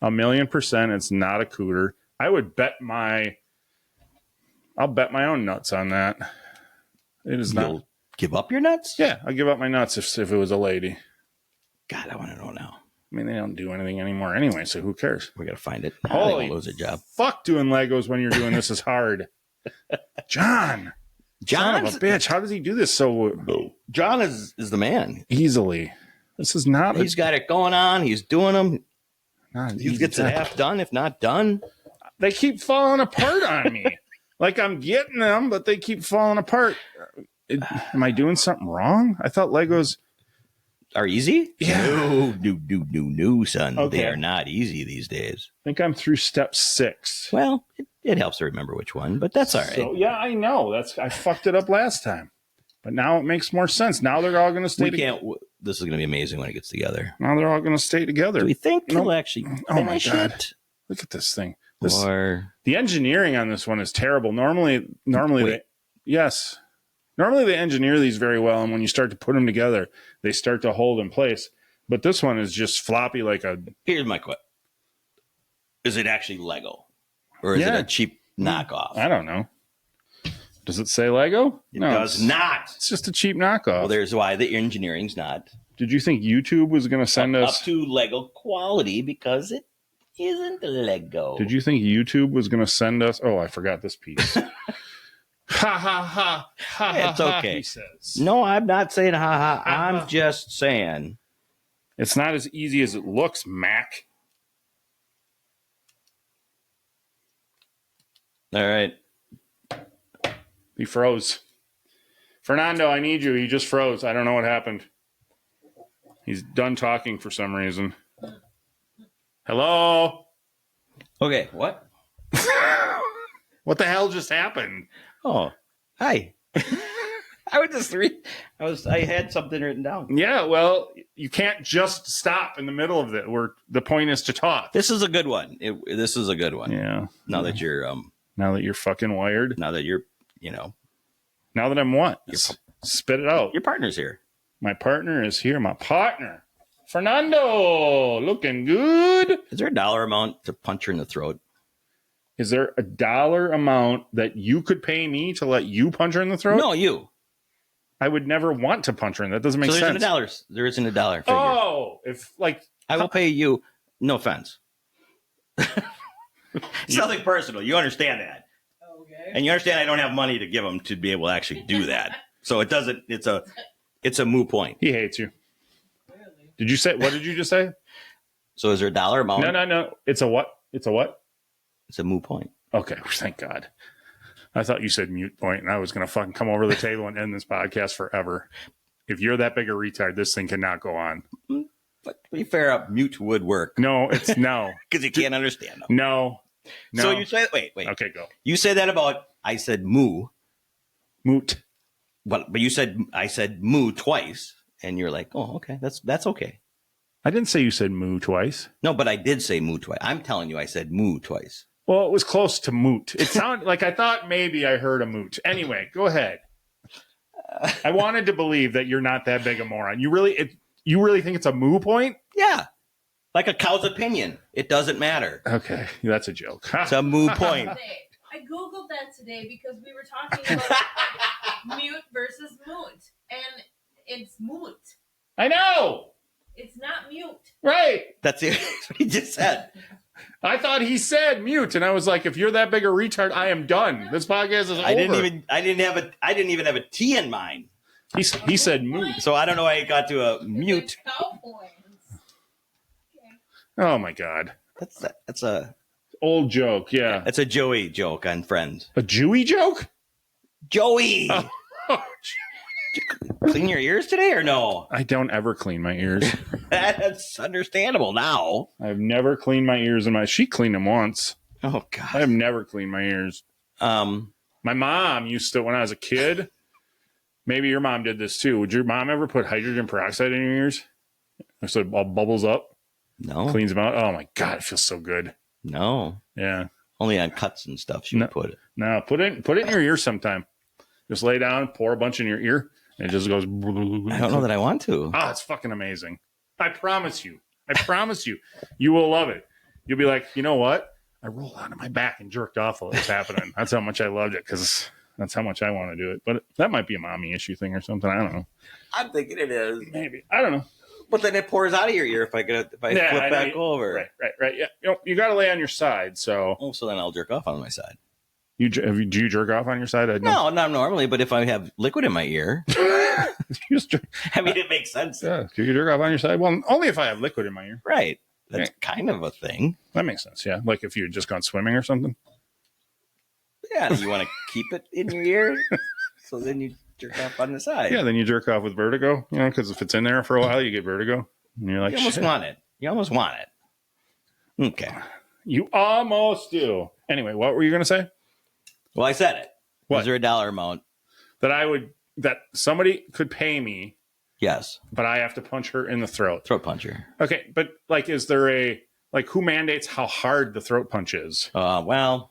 1,000,000%. It's not a cooter. I would I'll bet my own nuts on that. It is not. You'll give up your nuts? Yeah, I'll give up my nuts if it was a lady. God, I want to know now. I mean, they don't do anything anymore anyway, so who cares? We got to find it. Holy lose a job. Fuck, doing Legos when you're doing this is hard. John, son of a bitch. How does he do this so? John is the man. Easily. This is not. He's got it going on. He's doing them. He gets it half done, if not done. They keep falling apart on me. Like I'm getting them, but they keep falling apart. Am I doing something wrong? I thought Legos are easy. Yeah. No, son. Okay. They are not easy these days. I think I'm through step 6. Well, it helps to remember which one, but that's all right. So, yeah, I know. I fucked it up last time. But now it makes more sense. Now they're all going to stay together. This is going to be amazing when it gets together. Now they're all going to stay together. Do we think he'll actually finish it? Look at this thing. The engineering on this one is terrible. Normally they engineer these very well, and when you start to put them together, they start to hold in place. But this one is just floppy like a. Here's my question: is it actually Lego, or is it a cheap knockoff. I don't know. Does it say Lego? It does not. It's just a cheap knockoff. Well, there's why the engineering's not Did you think YouTube was going to send up us to Lego quality because it isn't Lego. Did you think YouTube was going to send us? Oh, I forgot this piece. Ha ha ha ha. It's ha, okay. He says. No, I'm not saying ha ha. I'm just saying It's not as easy as it looks, Mac. all right. He froze. Fernando, I need you. He just froze. I don't know what happened. He's done talking for some reason. Hello? Okay, what? What the hell just happened? Oh, hi. I was just I had something written down. Yeah, well, you can't just stop in the middle of it. Where the point is to talk. This is a good one. This is a good one. Yeah. Now that you're Now that you're fucking wired. now that you're Now that I'm what? Your- Spit it out. your partner's here. My partner is here. My partner. Fernando, looking good. Is there a dollar amount to punch her in the throat? Is there a dollar amount that you could pay me to let you punch her in the throat? No, you. I would never want to punch her in. That doesn't make So sense. there isn't a dollar figure. Oh, if like I will pay you. No offense. It's nothing personal. You understand that. Okay. And you understand I don't have money to give them to be able to actually do that. So it doesn't, it's a moot point. he hates you. Really? Did you say, what did you just say? So is there a dollar amount? No. It's a what? It's a what? It's a moot point. Okay. Thank God. I thought you said mute point and I was going to fucking come over the table and end this podcast forever. If you're that big a retard, this thing cannot go on. But to be fair, a mute would work. No, it's no. Because you can't understand them. No. So you say, wait. Okay, go. You say that about, I said moo. Moot. But I said moo twice. And you're like, oh, okay. That's okay. I didn't say you said moo twice. No, but I did say moo twice. I'm telling you, I said moo twice. Well, it was close to moot. It sounded like I thought maybe I heard a moot. Anyway, go ahead. I wanted to believe that you're not that big a moron. You really think it's a moo point? Yeah. Like a cow's opinion. It doesn't matter. Okay, that's a joke. It's a moo point. I googled that today because we were talking about mute versus moot, and it's moot. I know. It's not mute. Right. That's it. That's what he just said. I thought he said mute, and I was like, if you're that big a retard, I am done. This podcast is over. I didn't even have a T in mind. He said moot. So I don't know why he got to a mute. Cow points. Okay. Oh my God. That's a Old joke. Yeah. that's a Joey joke on Friends. A Jewy joke? Joey, Oh, clean your ears today or no? I don't ever clean my ears. That's understandable now. I've never cleaned my ears she cleaned them once. Oh I God. have never cleaned my ears. My mom used to, when I was a kid, maybe your mom did this too. Would your mom ever put hydrogen peroxide in your ears? So it all bubbles up, No, cleans them out. Oh my God, it feels so good. no. Yeah. Only on cuts and stuff she would put it. No, put it in your ear sometime. Just lay down, pour a bunch in your ear, and it just goes. I don't know that I want to. Oh, it's fucking amazing. I promise you. You will love it. You'll be like, you know what? I rolled onto my back and jerked off while it was happening. That's how much I loved it because that's how much I want to do it. But that might be a mommy issue thing or something. I don't know. I'm thinking it is. Maybe. I don't know. But then it pours out of your ear if I flip back over. Right. Yeah. You got to lay on your side. So Oh, so then I'll jerk off on my side. do you jerk off on your side? No, not normally, but if I have liquid in my ear, You just jerk, I mean, it makes sense. yeah. Do you jerk off on your side? Well, only if I have liquid in my ear. Right. That's kind of a thing. That makes sense. Yeah. Like if you had just gone swimming or something. Yeah. You want to keep it in your ear, so then you jerk off on the side. Yeah. Then you jerk off with vertigo, because if it's in there for a while, you get vertigo. And you're like, You almost shit. want it. You almost want it. Okay. You almost do. Anyway, what were you going to say? Well, I said it. What? Is there a dollar amount? That somebody could pay me, Yes. but I have to punch her in the throat. Throat puncher. Okay. But is there who mandates how hard the throat punch is? Well,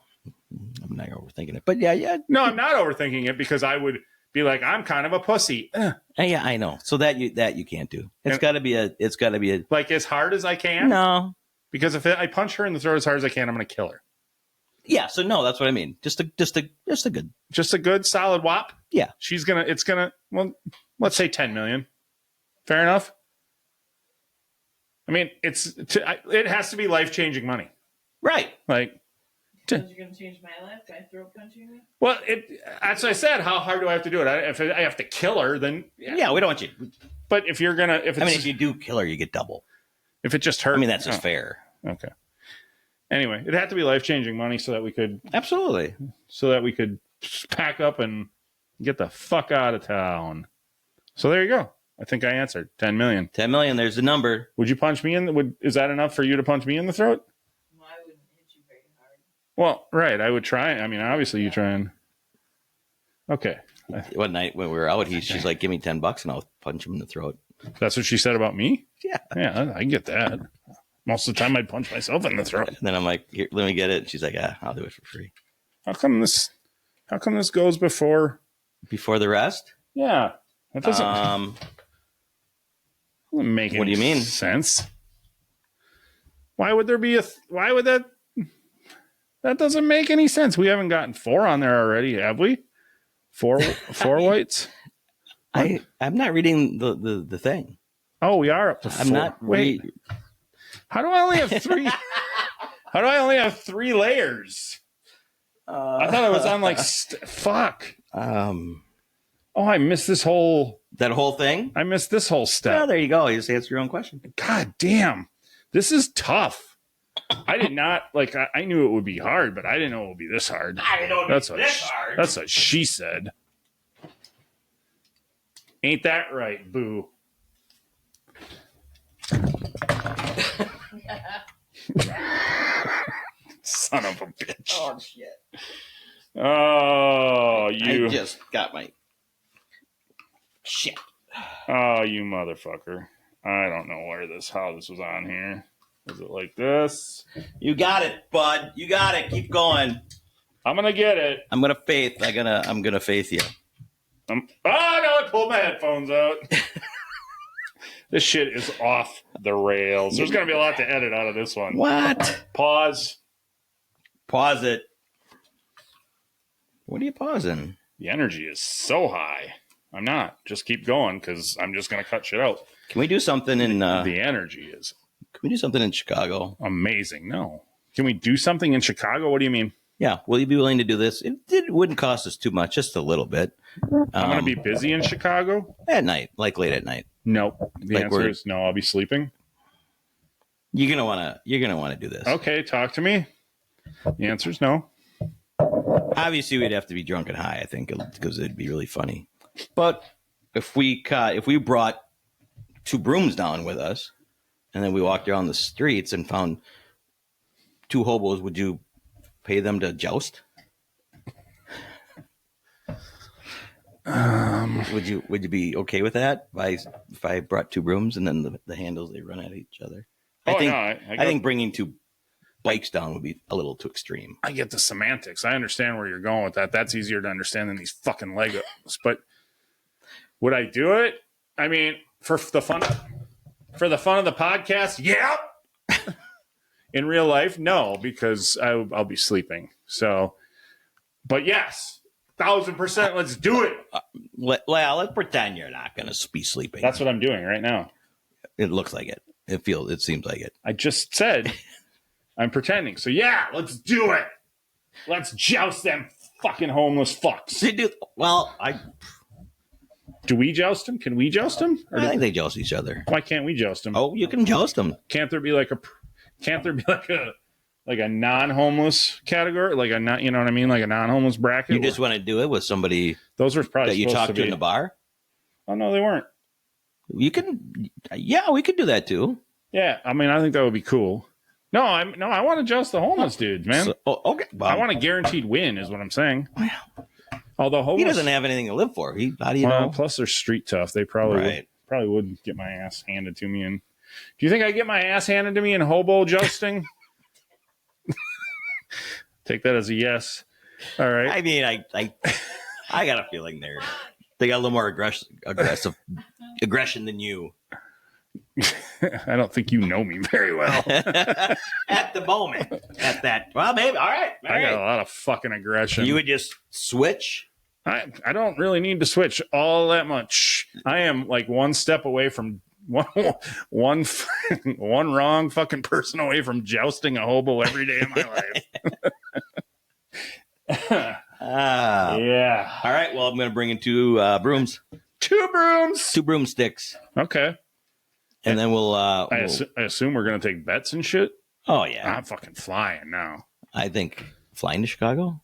I'm not overthinking it, but yeah. No, I'm not overthinking it because I would be like, I'm kind of a pussy. Yeah, I know. So that you can't do. It's got to be a. Like as hard as I can. No. Because if I punch her in the throat as hard as I can, I'm going to kill her. Yeah. So no, that's what I mean. Just a good. Just a good solid whop. Yeah. It's gonna. Well, let's say 10 million. Fair enough. I mean, it has to be life-changing money. Right. Like, You're going to change my life by throat punching me? well, as I said, how hard do I have to do it? If I have to kill her, then Yeah, we don't want you. But if you're gonna, if you do kill her, you get double. if it just hurt, I mean, that's just fair. Okay. Anyway, it had to be life-changing money so that we could Absolutely. pack up and get the fuck out of town. So there you go. I think I answered 10 million. 10 million. There's the number. Would you punch me is that enough for you to punch me in the throat? Well, I wouldn't hit you very hard. Well, right. I would try. I mean, obviously you try and. Okay. One night when we were out, she's like, "Give me $10 and I'll punch him in the throat." That's what she said about me? Yeah. Yeah, I get that. Most of the time I'd punch myself in the throat. And then I'm like, "Here, let me get it." She's like, "Yeah, I'll do it for free." How come this goes before the rest? Yeah. That doesn't make any What do you mean? sense. Why would there be why would that doesn't make any sense. We haven't gotten 4 on there already, have we? Four whites? I'm not reading the thing. Oh, we are up to 4. I'm not. Wait. How do I only have 3? How do I only have 3 layers? I thought I was on like fuck. Oh, I missed this whole thing. I missed this whole step. Well, there you go. You just answer your own question. God damn. This is tough. I did not I knew it would be hard, but I didn't know it would be this hard. I didn't know it would be this hard. That's what she said. Ain't that right, boo? Son of a bitch. Oh shit. Oh, you. I just got my shit. Oh, you motherfucker. I don't know how this was on here. Is it like this? You got it, bud. You got it. Keep going. I'm gonna get it. I'm gonna faith you. Oh no! I pulled my headphones out. This shit is off the rails. There's gonna be a lot to edit out of this one. What? Pause it. What are you pausing? The energy is so high. I'm not. Just keep going because I'm just gonna cut shit out. Can we do something in? The energy is. Can we do something in Chicago? Amazing. No. Can we do something in Chicago? What do you mean? Yeah. Will you be willing to do this? It wouldn't cost us too much, just a little bit. I'm going to be busy in Chicago? At night, like late at night. Nope. The answer is no. I'll be sleeping. You're gonna wanna do this. Okay, talk to me. The answer is no. Obviously, we'd have to be drunk and high, I think, because it'd be really funny. But if we brought 2 brooms down with us, and then we walked around the streets and found 2 hobos, would you pay them to joust? Would you be okay with that? If I brought 2 brooms and then the handles, they run at each other? I think bringing 2 bikes down would be a little too extreme. I get the semantics. I understand where you're going with that. That's easier to understand than these fucking Legos. But would I do it? I mean, for the fun of the podcast, yeah. In real life, no, because I'll be sleeping. So, but yes, 1,000%. Let's do it. Let's pretend you're not going to be sleeping. That's what I'm doing right now. It looks like it. It seems like it. I just said I'm pretending. So yeah, let's do it. Let's joust them fucking homeless fucks. Do we joust them? Can we joust them? I think they joust each other. Why can't we joust them? Oh, you can joust them. Can't there be like a non-homeless category, like a not, you know what I mean, like a non-homeless bracket? You just want to do it with somebody. Those were probably that you talked to in the bar. Oh no, they weren't. You can, yeah, we could do that too. Yeah, I mean, I think that would be cool. No, I want to joust the homeless dudes, man. So, okay, well, I want a guaranteed win, is what I'm saying. Although homeless, he doesn't have anything to live for. How do you know? Plus, they're street tough. They probably would get my ass handed to me. And do you think I get my ass handed to me in hobo jousting? Take that as a yes. All right. I mean, I got a feeling they got a little more aggression than you. I don't think you know me very well. At the moment. At that. Well, maybe. All right. All I got a right. lot of fucking aggression. You would just switch. I don't really need to switch all that much. I am like one step away from one wrong fucking person away from jousting a hobo every day of my life. Yeah. All right. Well, I'm going to bring in two brooms. 2 brooms. 2 broomsticks. Okay. And then we'll. I assume we're going to take bets and shit. Oh, yeah. I'm fucking flying now. I think flying to Chicago?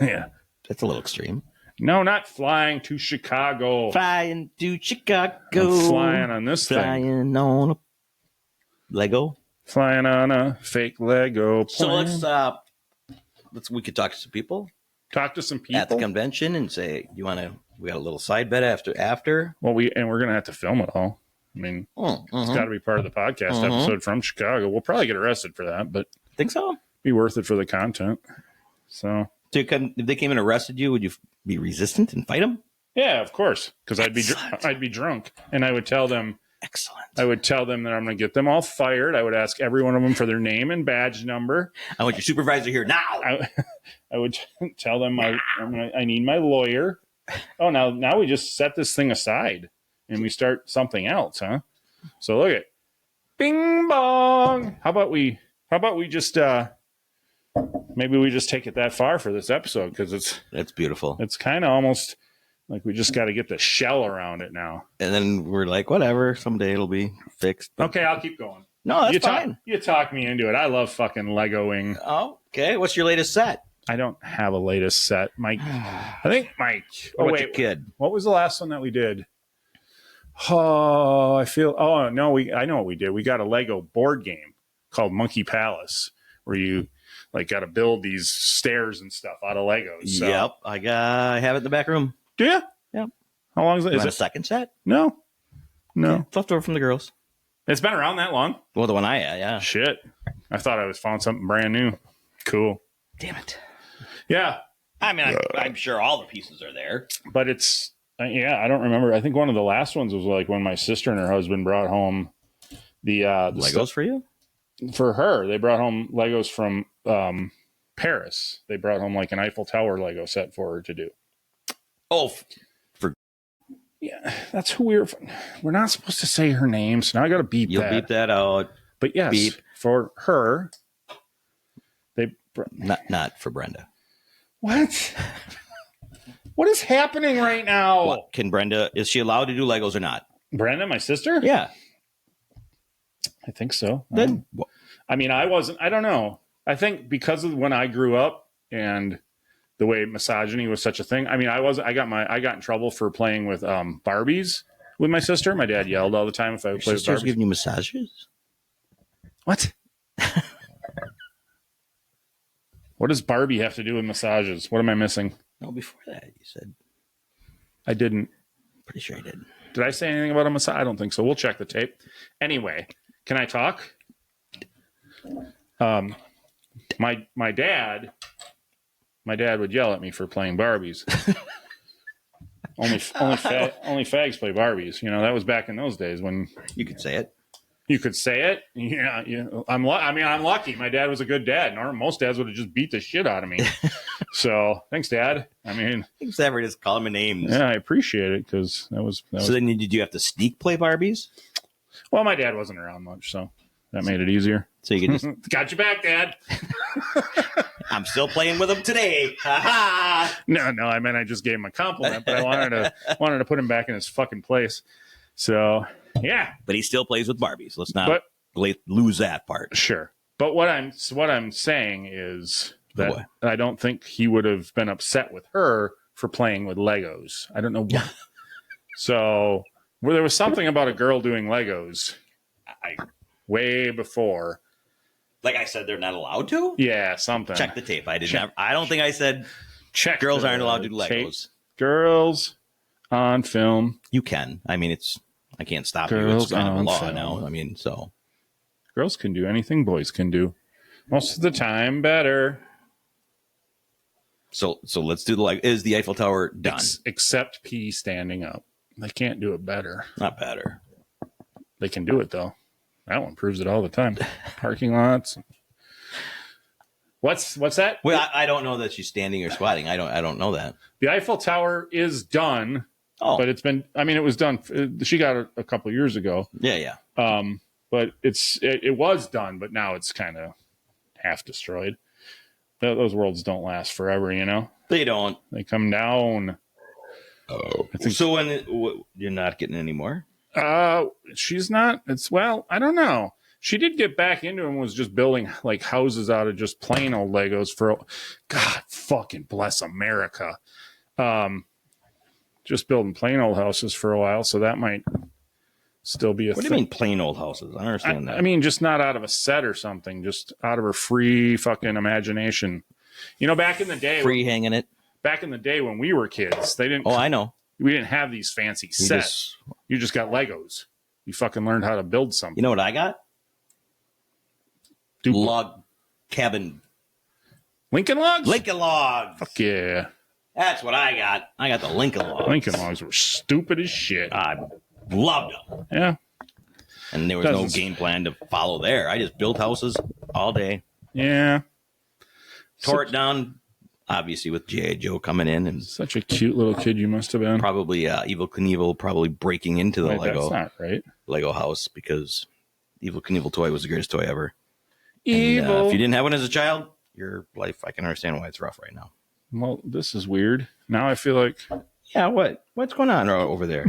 Yeah. That's a little extreme. No, not flying to Chicago. Flying to Chicago. I'm flying on this thing. Flying on a Lego. Flying on a fake Lego plane. So we could talk to some people Talk to some people at the convention and say, we got a little side bet after. Well, we're going to have to film it all. I mean, it's got to be part of the podcast episode from Chicago. We'll probably get arrested for that, but Think so? be worth it for the content. So, If they came and arrested you, would you be resistant and fight them? yeah, of course, because I'd Excellent. be drunk, and I would tell them Excellent. that I'm going to get them all fired. I would ask every one of them for their name and badge number. I want your supervisor here now. I would tell them I need my lawyer. Oh, now we just set this thing aside and we start something else, huh? So look at bing bong. How about we just maybe we just take it that far for this episode, because That's beautiful. it's kind of almost like we just got to get the shell around it now. And then we're like, whatever, someday it'll be fixed. Okay, I'll keep going. No, that's fine. You talk me into it. I love fucking Legoing. Oh, okay. What's your latest set? I don't have a latest set, Mike. I think Mike. Or Oh what's your wait, kid? what was the last one that we did? Oh, I know what we did. We got a Lego board game called Monkey Palace, where you like got to build these stairs and stuff out of Legos. So. Yep, I have it in the back room. Do you? Yep. How long is it? You Is want a it? second set? No. Yeah, it's left over from the girls. It's been around that long. Well, the one I had, yeah. Shit. I thought I was found something brand new. Cool. Damn it. Yeah, I mean, I'm sure all the pieces are there. but it's I don't remember. I think one of the last ones was like when my sister and her husband brought home the Legos stuff for you? for her. They brought home Legos from Paris. They brought home like an Eiffel Tower Lego set for her to do. Oh, Yeah, that's who we're not supposed to say her name, so now I got to beep you'll that. beep that out. But yes, Beep. for her, Not for Brenda. What? What is happening right now? What? Is she allowed to do Legos or not? Brenda, my sister? Yeah. I think so. Then I mean, I don't know. I think because of when I grew up and the way misogyny was such a thing. I mean, I got in trouble for playing with Barbies with my sister. My dad yelled all the time if I your would play with sister's Barbies. giving you massages? What? What does Barbie have to do with massages? What am I missing? No, before that, you said. I didn't. Pretty sure you did. Did I say anything about a massage? I don't think so. We'll check the tape. Anyway, can I talk? My dad would yell at me for playing Barbies. only fags play Barbies. You know, that was back in those days when You could say it. you could say it. Yeah, I'm lucky. My dad was a good dad. Most dads would have just beat the shit out of me. So thanks, Dad. I mean, Thanks, ever just call them names. yeah, I appreciate it because that was. So then did you have to sneak play Barbies? Well, my dad wasn't around much, so that made it easier. So you could just, Got you back, Dad. I'm still playing with them today. Ha ha. No, I meant I just gave him a compliment, but I wanted to put him back in his fucking place. So yeah, But he still plays with Barbies. Let's not lose that part. sure. But what I'm saying is that boy. I don't think he would have been upset with her for playing with Legos. I don't know why. So there was something about a girl doing Legos way before. Like I said, they're not allowed to? Yeah, something. Check the tape. I don't think I said Check girls the aren't allowed to do tape. Legos. Girls on film. You can. I mean, I can't stop you. Girls It's kind of a on law film. now. I mean, so. Girls can do anything boys can do. Most of the time, better. So let's do is the Eiffel Tower done? Except P standing up. They can't do it better. Not better. They can do it though. That one proves it all the time. Parking lots. What's that? Well, I don't know that she's standing or squatting. I don't know that. The Eiffel Tower is done, but it's been. I mean, it was done. She got it a couple years ago. Yeah. But it was done, but now it's kind of half destroyed. Those worlds don't last forever, you know. They don't. They come down. Oh, so you're not getting any more? She's not. I don't know. She did get back into it and was just building like houses out of just plain old Legos for God fucking bless America. Just building plain old houses for a while, so that might still be a What do you mean plain old houses? I don't understand that. I mean, just not out of a set or something, just out of her free fucking imagination. You know, back in the day, free hanging it. Back in the day when we were kids, they didn't. Oh, I know. We didn't have these fancy sets. You just got Legos. You fucking learned how to build something. You know what I got? Log cabin. Lincoln Logs? Lincoln Logs. Fuck yeah. That's what I got. I got the Lincoln Logs. Lincoln Logs were stupid as shit. I loved them. Yeah. And there was no game plan to follow there. I just built houses all day. Yeah. Tore it down, obviously, with G.I. Joe coming in. And such a cute little kid you must have been. Probably Evel Knievel probably breaking into the That's not right. Lego house because Evel Knievel toy was the greatest toy ever. Evil. And, if you didn't have one as a child, your life, I can understand why it's rough right now. Well, this is weird. Now I feel like... Yeah, what's going on over there?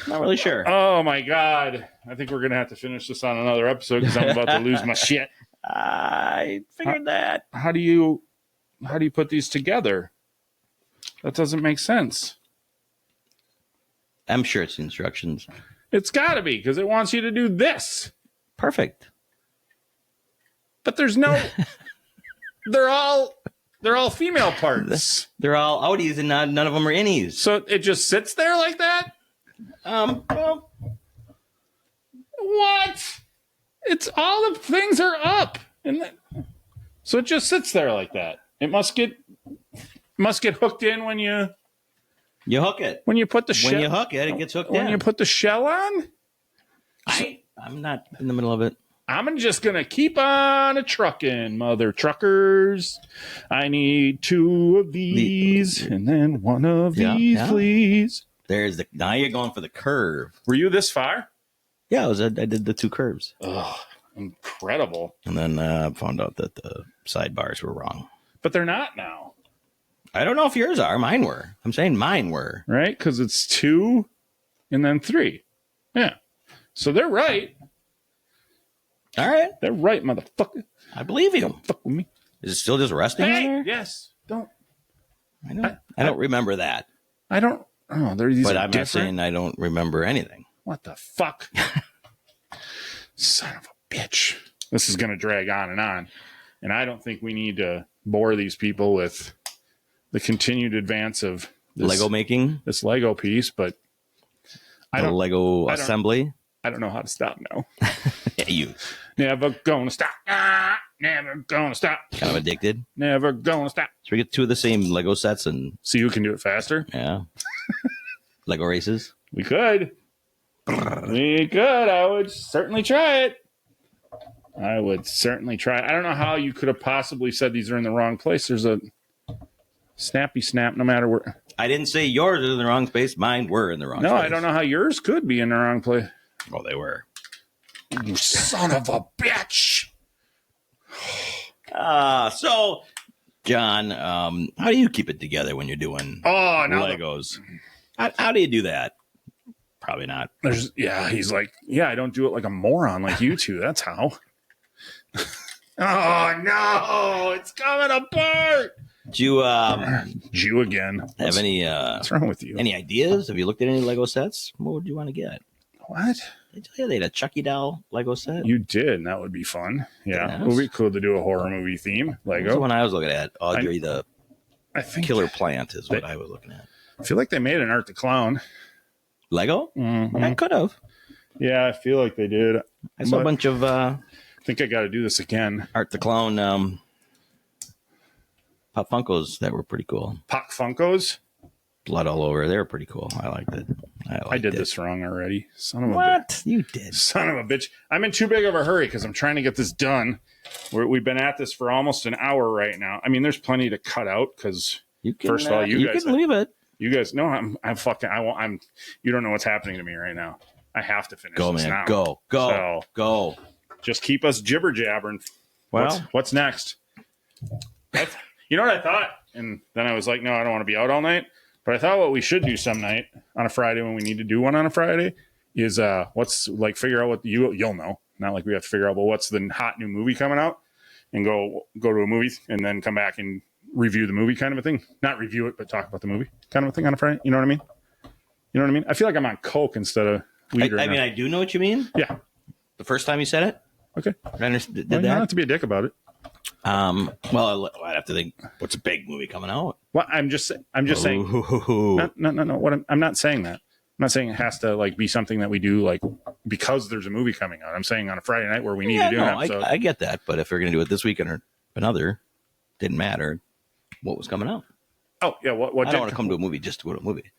Not really sure. Oh, my God. I think we're going to have to finish this on another episode because I'm about to lose my shit. I figured that. How do you put these together? That doesn't make sense. I'm sure it's instructions. It's got to be because it wants you to do this. Perfect. But there's no... They're all female parts. They're all outies and none of them are innies. So it just sits there like that? Well, what? It's all the things are up. So it just sits there like that. It must get hooked in when you hook it. When you put the When you hook it, it gets hooked in. When you put the shell on? I'm not in the middle of it. I'm just going to keep on a trucking, mother truckers. I need 2 of these and then 1 of these, please. Now you're going for the curve. Were you this far? Yeah, I did the 2 curves. Oh, incredible. And then found out that the sidebars were wrong. But they're not now. I don't know if yours are. Mine were. I'm saying mine were. Right? Because it's 2 and then 3. Yeah. So they're right. All right. They're right, motherfucker. I believe you. Don't fuck with me. Is it still just resting in there? Yes. Don't. I don't remember that. I don't. Oh, these but are I'm different. not saying I don't remember anything. What the fuck? Son of a bitch. This is going to drag on. And I don't think we need to bore these people with the continued advance of this, Lego making? This Lego piece, but Lego assembly? I don't know how to stop now. You. Never gonna stop. Never gonna stop. Kind of addicted. Never gonna stop. Should we get 2 of the same Lego sets and see who can do it faster? Yeah. Lego races? We could. I would certainly try it. I don't know how you could have possibly said these are in the wrong place. There's a snappy snap no matter where. I didn't say yours are in the wrong space. Mine were in the wrong place. No, I don't know how yours could be in the wrong place. Oh, they were. You son of a bitch. So, John, how do you keep it together when you're doing Legos? How do you do that? Probably not. He's like, I don't do it like a moron like you two. That's how. Oh, no. It's coming apart. Do you, Jew again. Have any, what's wrong with you? Any ideas? Have you looked at any Lego sets? What would you want to get? What? Did I tell you they had a Chucky doll Lego set? You did, and that would be fun. Yeah. It would be cool to do a horror movie theme. Lego. That's the one I was looking at. Audrey the Killer Plant is what I was looking at. I feel like they made an Art the Clown. Lego? Mm-hmm. I could have. Yeah, I feel like they did. I saw a bunch of... I think I got to do this again. Art the Clown Pop Funkos that were pretty cool. Pop Funkos? blood all over. They were pretty cool. I liked it. I did this wrong already. Son of a bitch. What? You did. Son of a bitch. I'm in too big of a hurry because I'm trying to get this done. We've been at this for almost an hour right now. I mean, there's plenty to cut out because first of all, you guys can leave it. You guys know I'm fucking. You don't know what's happening to me right now. I have to finish. Go, this man. now. Go. Just keep us jibber jabbering. Well, what's next? You know what I thought, and then I was like, no, I don't want to be out all night. But I thought what we should do some night on a Friday when we need to do one on a Friday is figure out what you'll know. Not like we have to figure out, but what's the hot new movie coming out, and go to a movie and then come back and review the movie kind of a thing. Not review it, but talk about the movie kind of a thing on a Friday. You know what I mean? You know what I mean? I feel like I'm on coke instead of weed right now. I do know what you mean. Yeah. The first time you said it. Okay. I understood. You don't have to be a dick about it. Well, I'd have to think. What's a big movie coming out? Well, I'm just saying. No. I'm not saying that. I'm not saying it has to be something that we do because there's a movie coming out. I'm saying on a Friday night where we need to do an episode. I get that, but if we're going to do it this weekend or another, didn't matter what was coming out. Oh yeah, what I don't want to come to a movie just to go to a movie.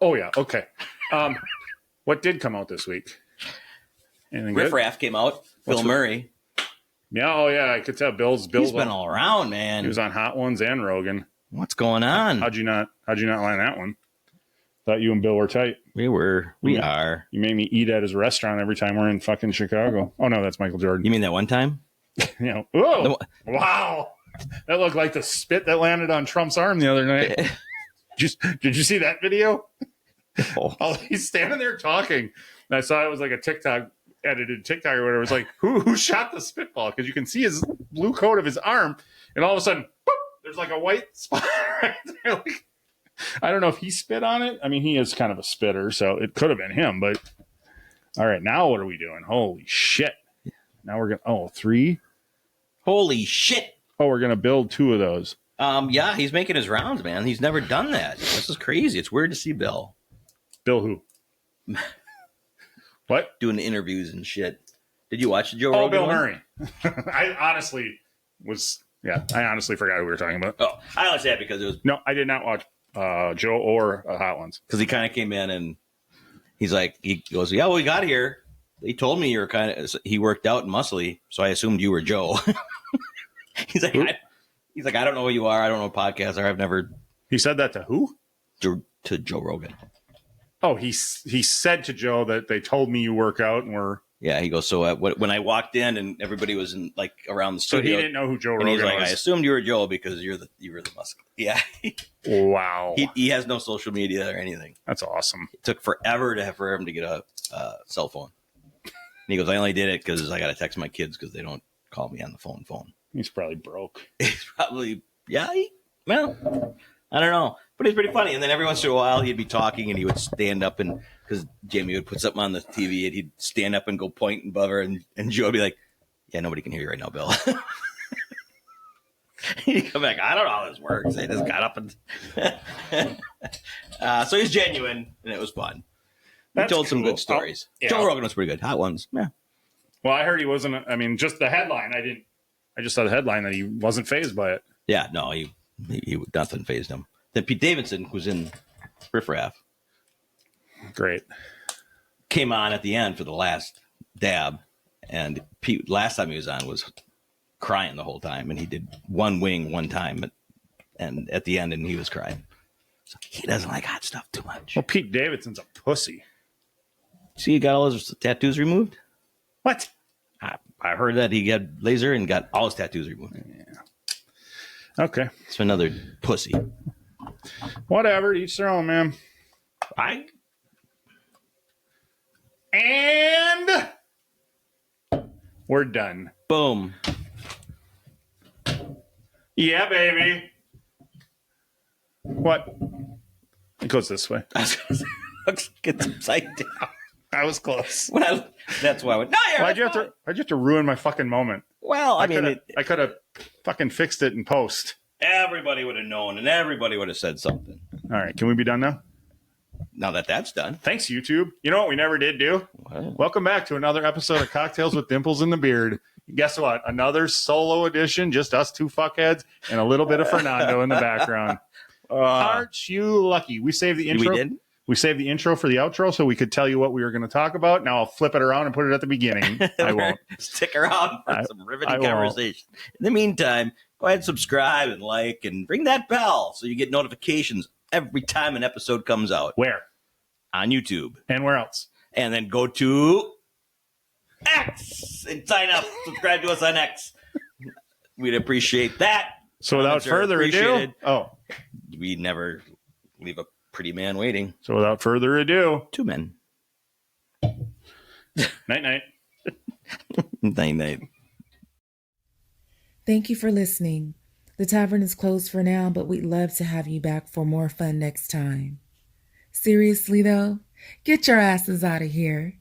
Oh yeah, okay. What did come out this week? Anything Riff good? Raff came out. Bill Murray. Yeah, oh yeah, I could tell. Bill's been all around, man. He was on Hot Ones and Rogan. What's going on? How'd you not line that one? Thought you and Bill were tight. We are. You made me eat at his restaurant every time we're in fucking Chicago. Oh no, that's Michael Jordan. You mean that one time? Whoa! Wow, that looked like the spit that landed on Trump's arm the other night. Did you see that video? Oh, he's standing there talking. And I saw it was like a edited TikTok or whatever. It was like, who shot the spitball? Because you can see his blue coat of his arm, and all of a sudden, boop, there's like a white spot right there. I don't know if he spit on it. I mean, he is kind of a spitter, so it could have been him. But all right, now what are we doing? Holy shit! Now we're gonna 3. Holy shit! Oh, we're gonna build 2 of those. Yeah, he's making his rounds, man. He's never done that. This is crazy. It's weird to see Bill. Bill who? What? Doing interviews and shit. Did you watch the Joe Rogan Bill one? Murray. I honestly forgot who we were talking about. Oh, I only say that because it was... No, I did not watch Joe or Hot Ones. Because he kind of came in and he's like, he goes, yeah, well, we got here. They told me you're he worked out and muscly, so I assumed you were Joe. He's like, I don't know who you are. I don't know what podcasts are. I've never... He said that to who? To Joe Rogan. Oh, he said to Joe that they told me you work out and we're... Yeah, he goes, so when I walked in and everybody was in around the studio. So he didn't know who Joe Rogan was. was. I assumed you were Joe because you were the muscle. Yeah. Wow. He has no social media or anything. That's awesome. It took forever for him to get a cell phone. And he goes, I only did it because I got to text my kids because they don't call me on the phone. He's probably broke. He's probably, well, I don't know. But he's pretty funny. And then every once in a while, he'd be talking and he would stand up and, because Jamie would put something on the TV and he'd stand up and go point and bother. And Joe would be like, yeah, nobody can hear you right now, Bill. He'd come back, I don't know how this works. I just got up and. So he's genuine and it was fun. He told some good stories. Yeah. Joe Rogan was pretty good. Hot Ones. Yeah. Well, I heard he wasn't. I mean, just the headline. I just saw the headline that he wasn't fazed by it. Yeah, no, he nothing fazed him. Then Pete Davidson, who's in Riff Raff, great, came on at the end for the last dab, and Pete last time he was on was crying the whole time, and he did one wing one time, and at the end, and he was crying. So he doesn't like hot stuff too much. Well, Pete Davidson's a pussy. See, he got all his tattoos removed. What? I heard that he got laser and got all his tattoos removed. Yeah. Okay. It's another pussy. Whatever. Each their own, man. And we're done. Boom. Yeah, baby. What? It goes this way. Let's get upside down. I was close. That's why I went, no, Why'd you have to ruin my fucking moment? Well, I could have fucking fixed it in post. Everybody would have known, and everybody would have said something. All right, can we be done now? Now that's done. Thanks, YouTube. You know what we never did do? Wow. Welcome back to another episode of Cocktails with Dimples in the Beard. Guess what? Another solo edition, just us two fuckheads and a little bit of Fernando in the background. Aren't you lucky? We saved the intro. We did? We saved the intro for the outro so we could tell you what we were going to talk about. Now I'll flip it around and put it at the beginning. I won't. Stick around for some I riveting won't. conversation. In the meantime, go ahead and subscribe and like and ring that bell so you get notifications every time an episode comes out Where? on YouTube. And where else? And then go to X and sign up. Subscribe to us on X. We'd appreciate that. So without Comments are further ado, appreciated. We never leave a pretty man waiting. So without further ado, 2 men. night night. Night night. Thank you for listening. The tavern is closed for now, but we'd love to have you back for more fun next time. Seriously, though, get your asses out of here.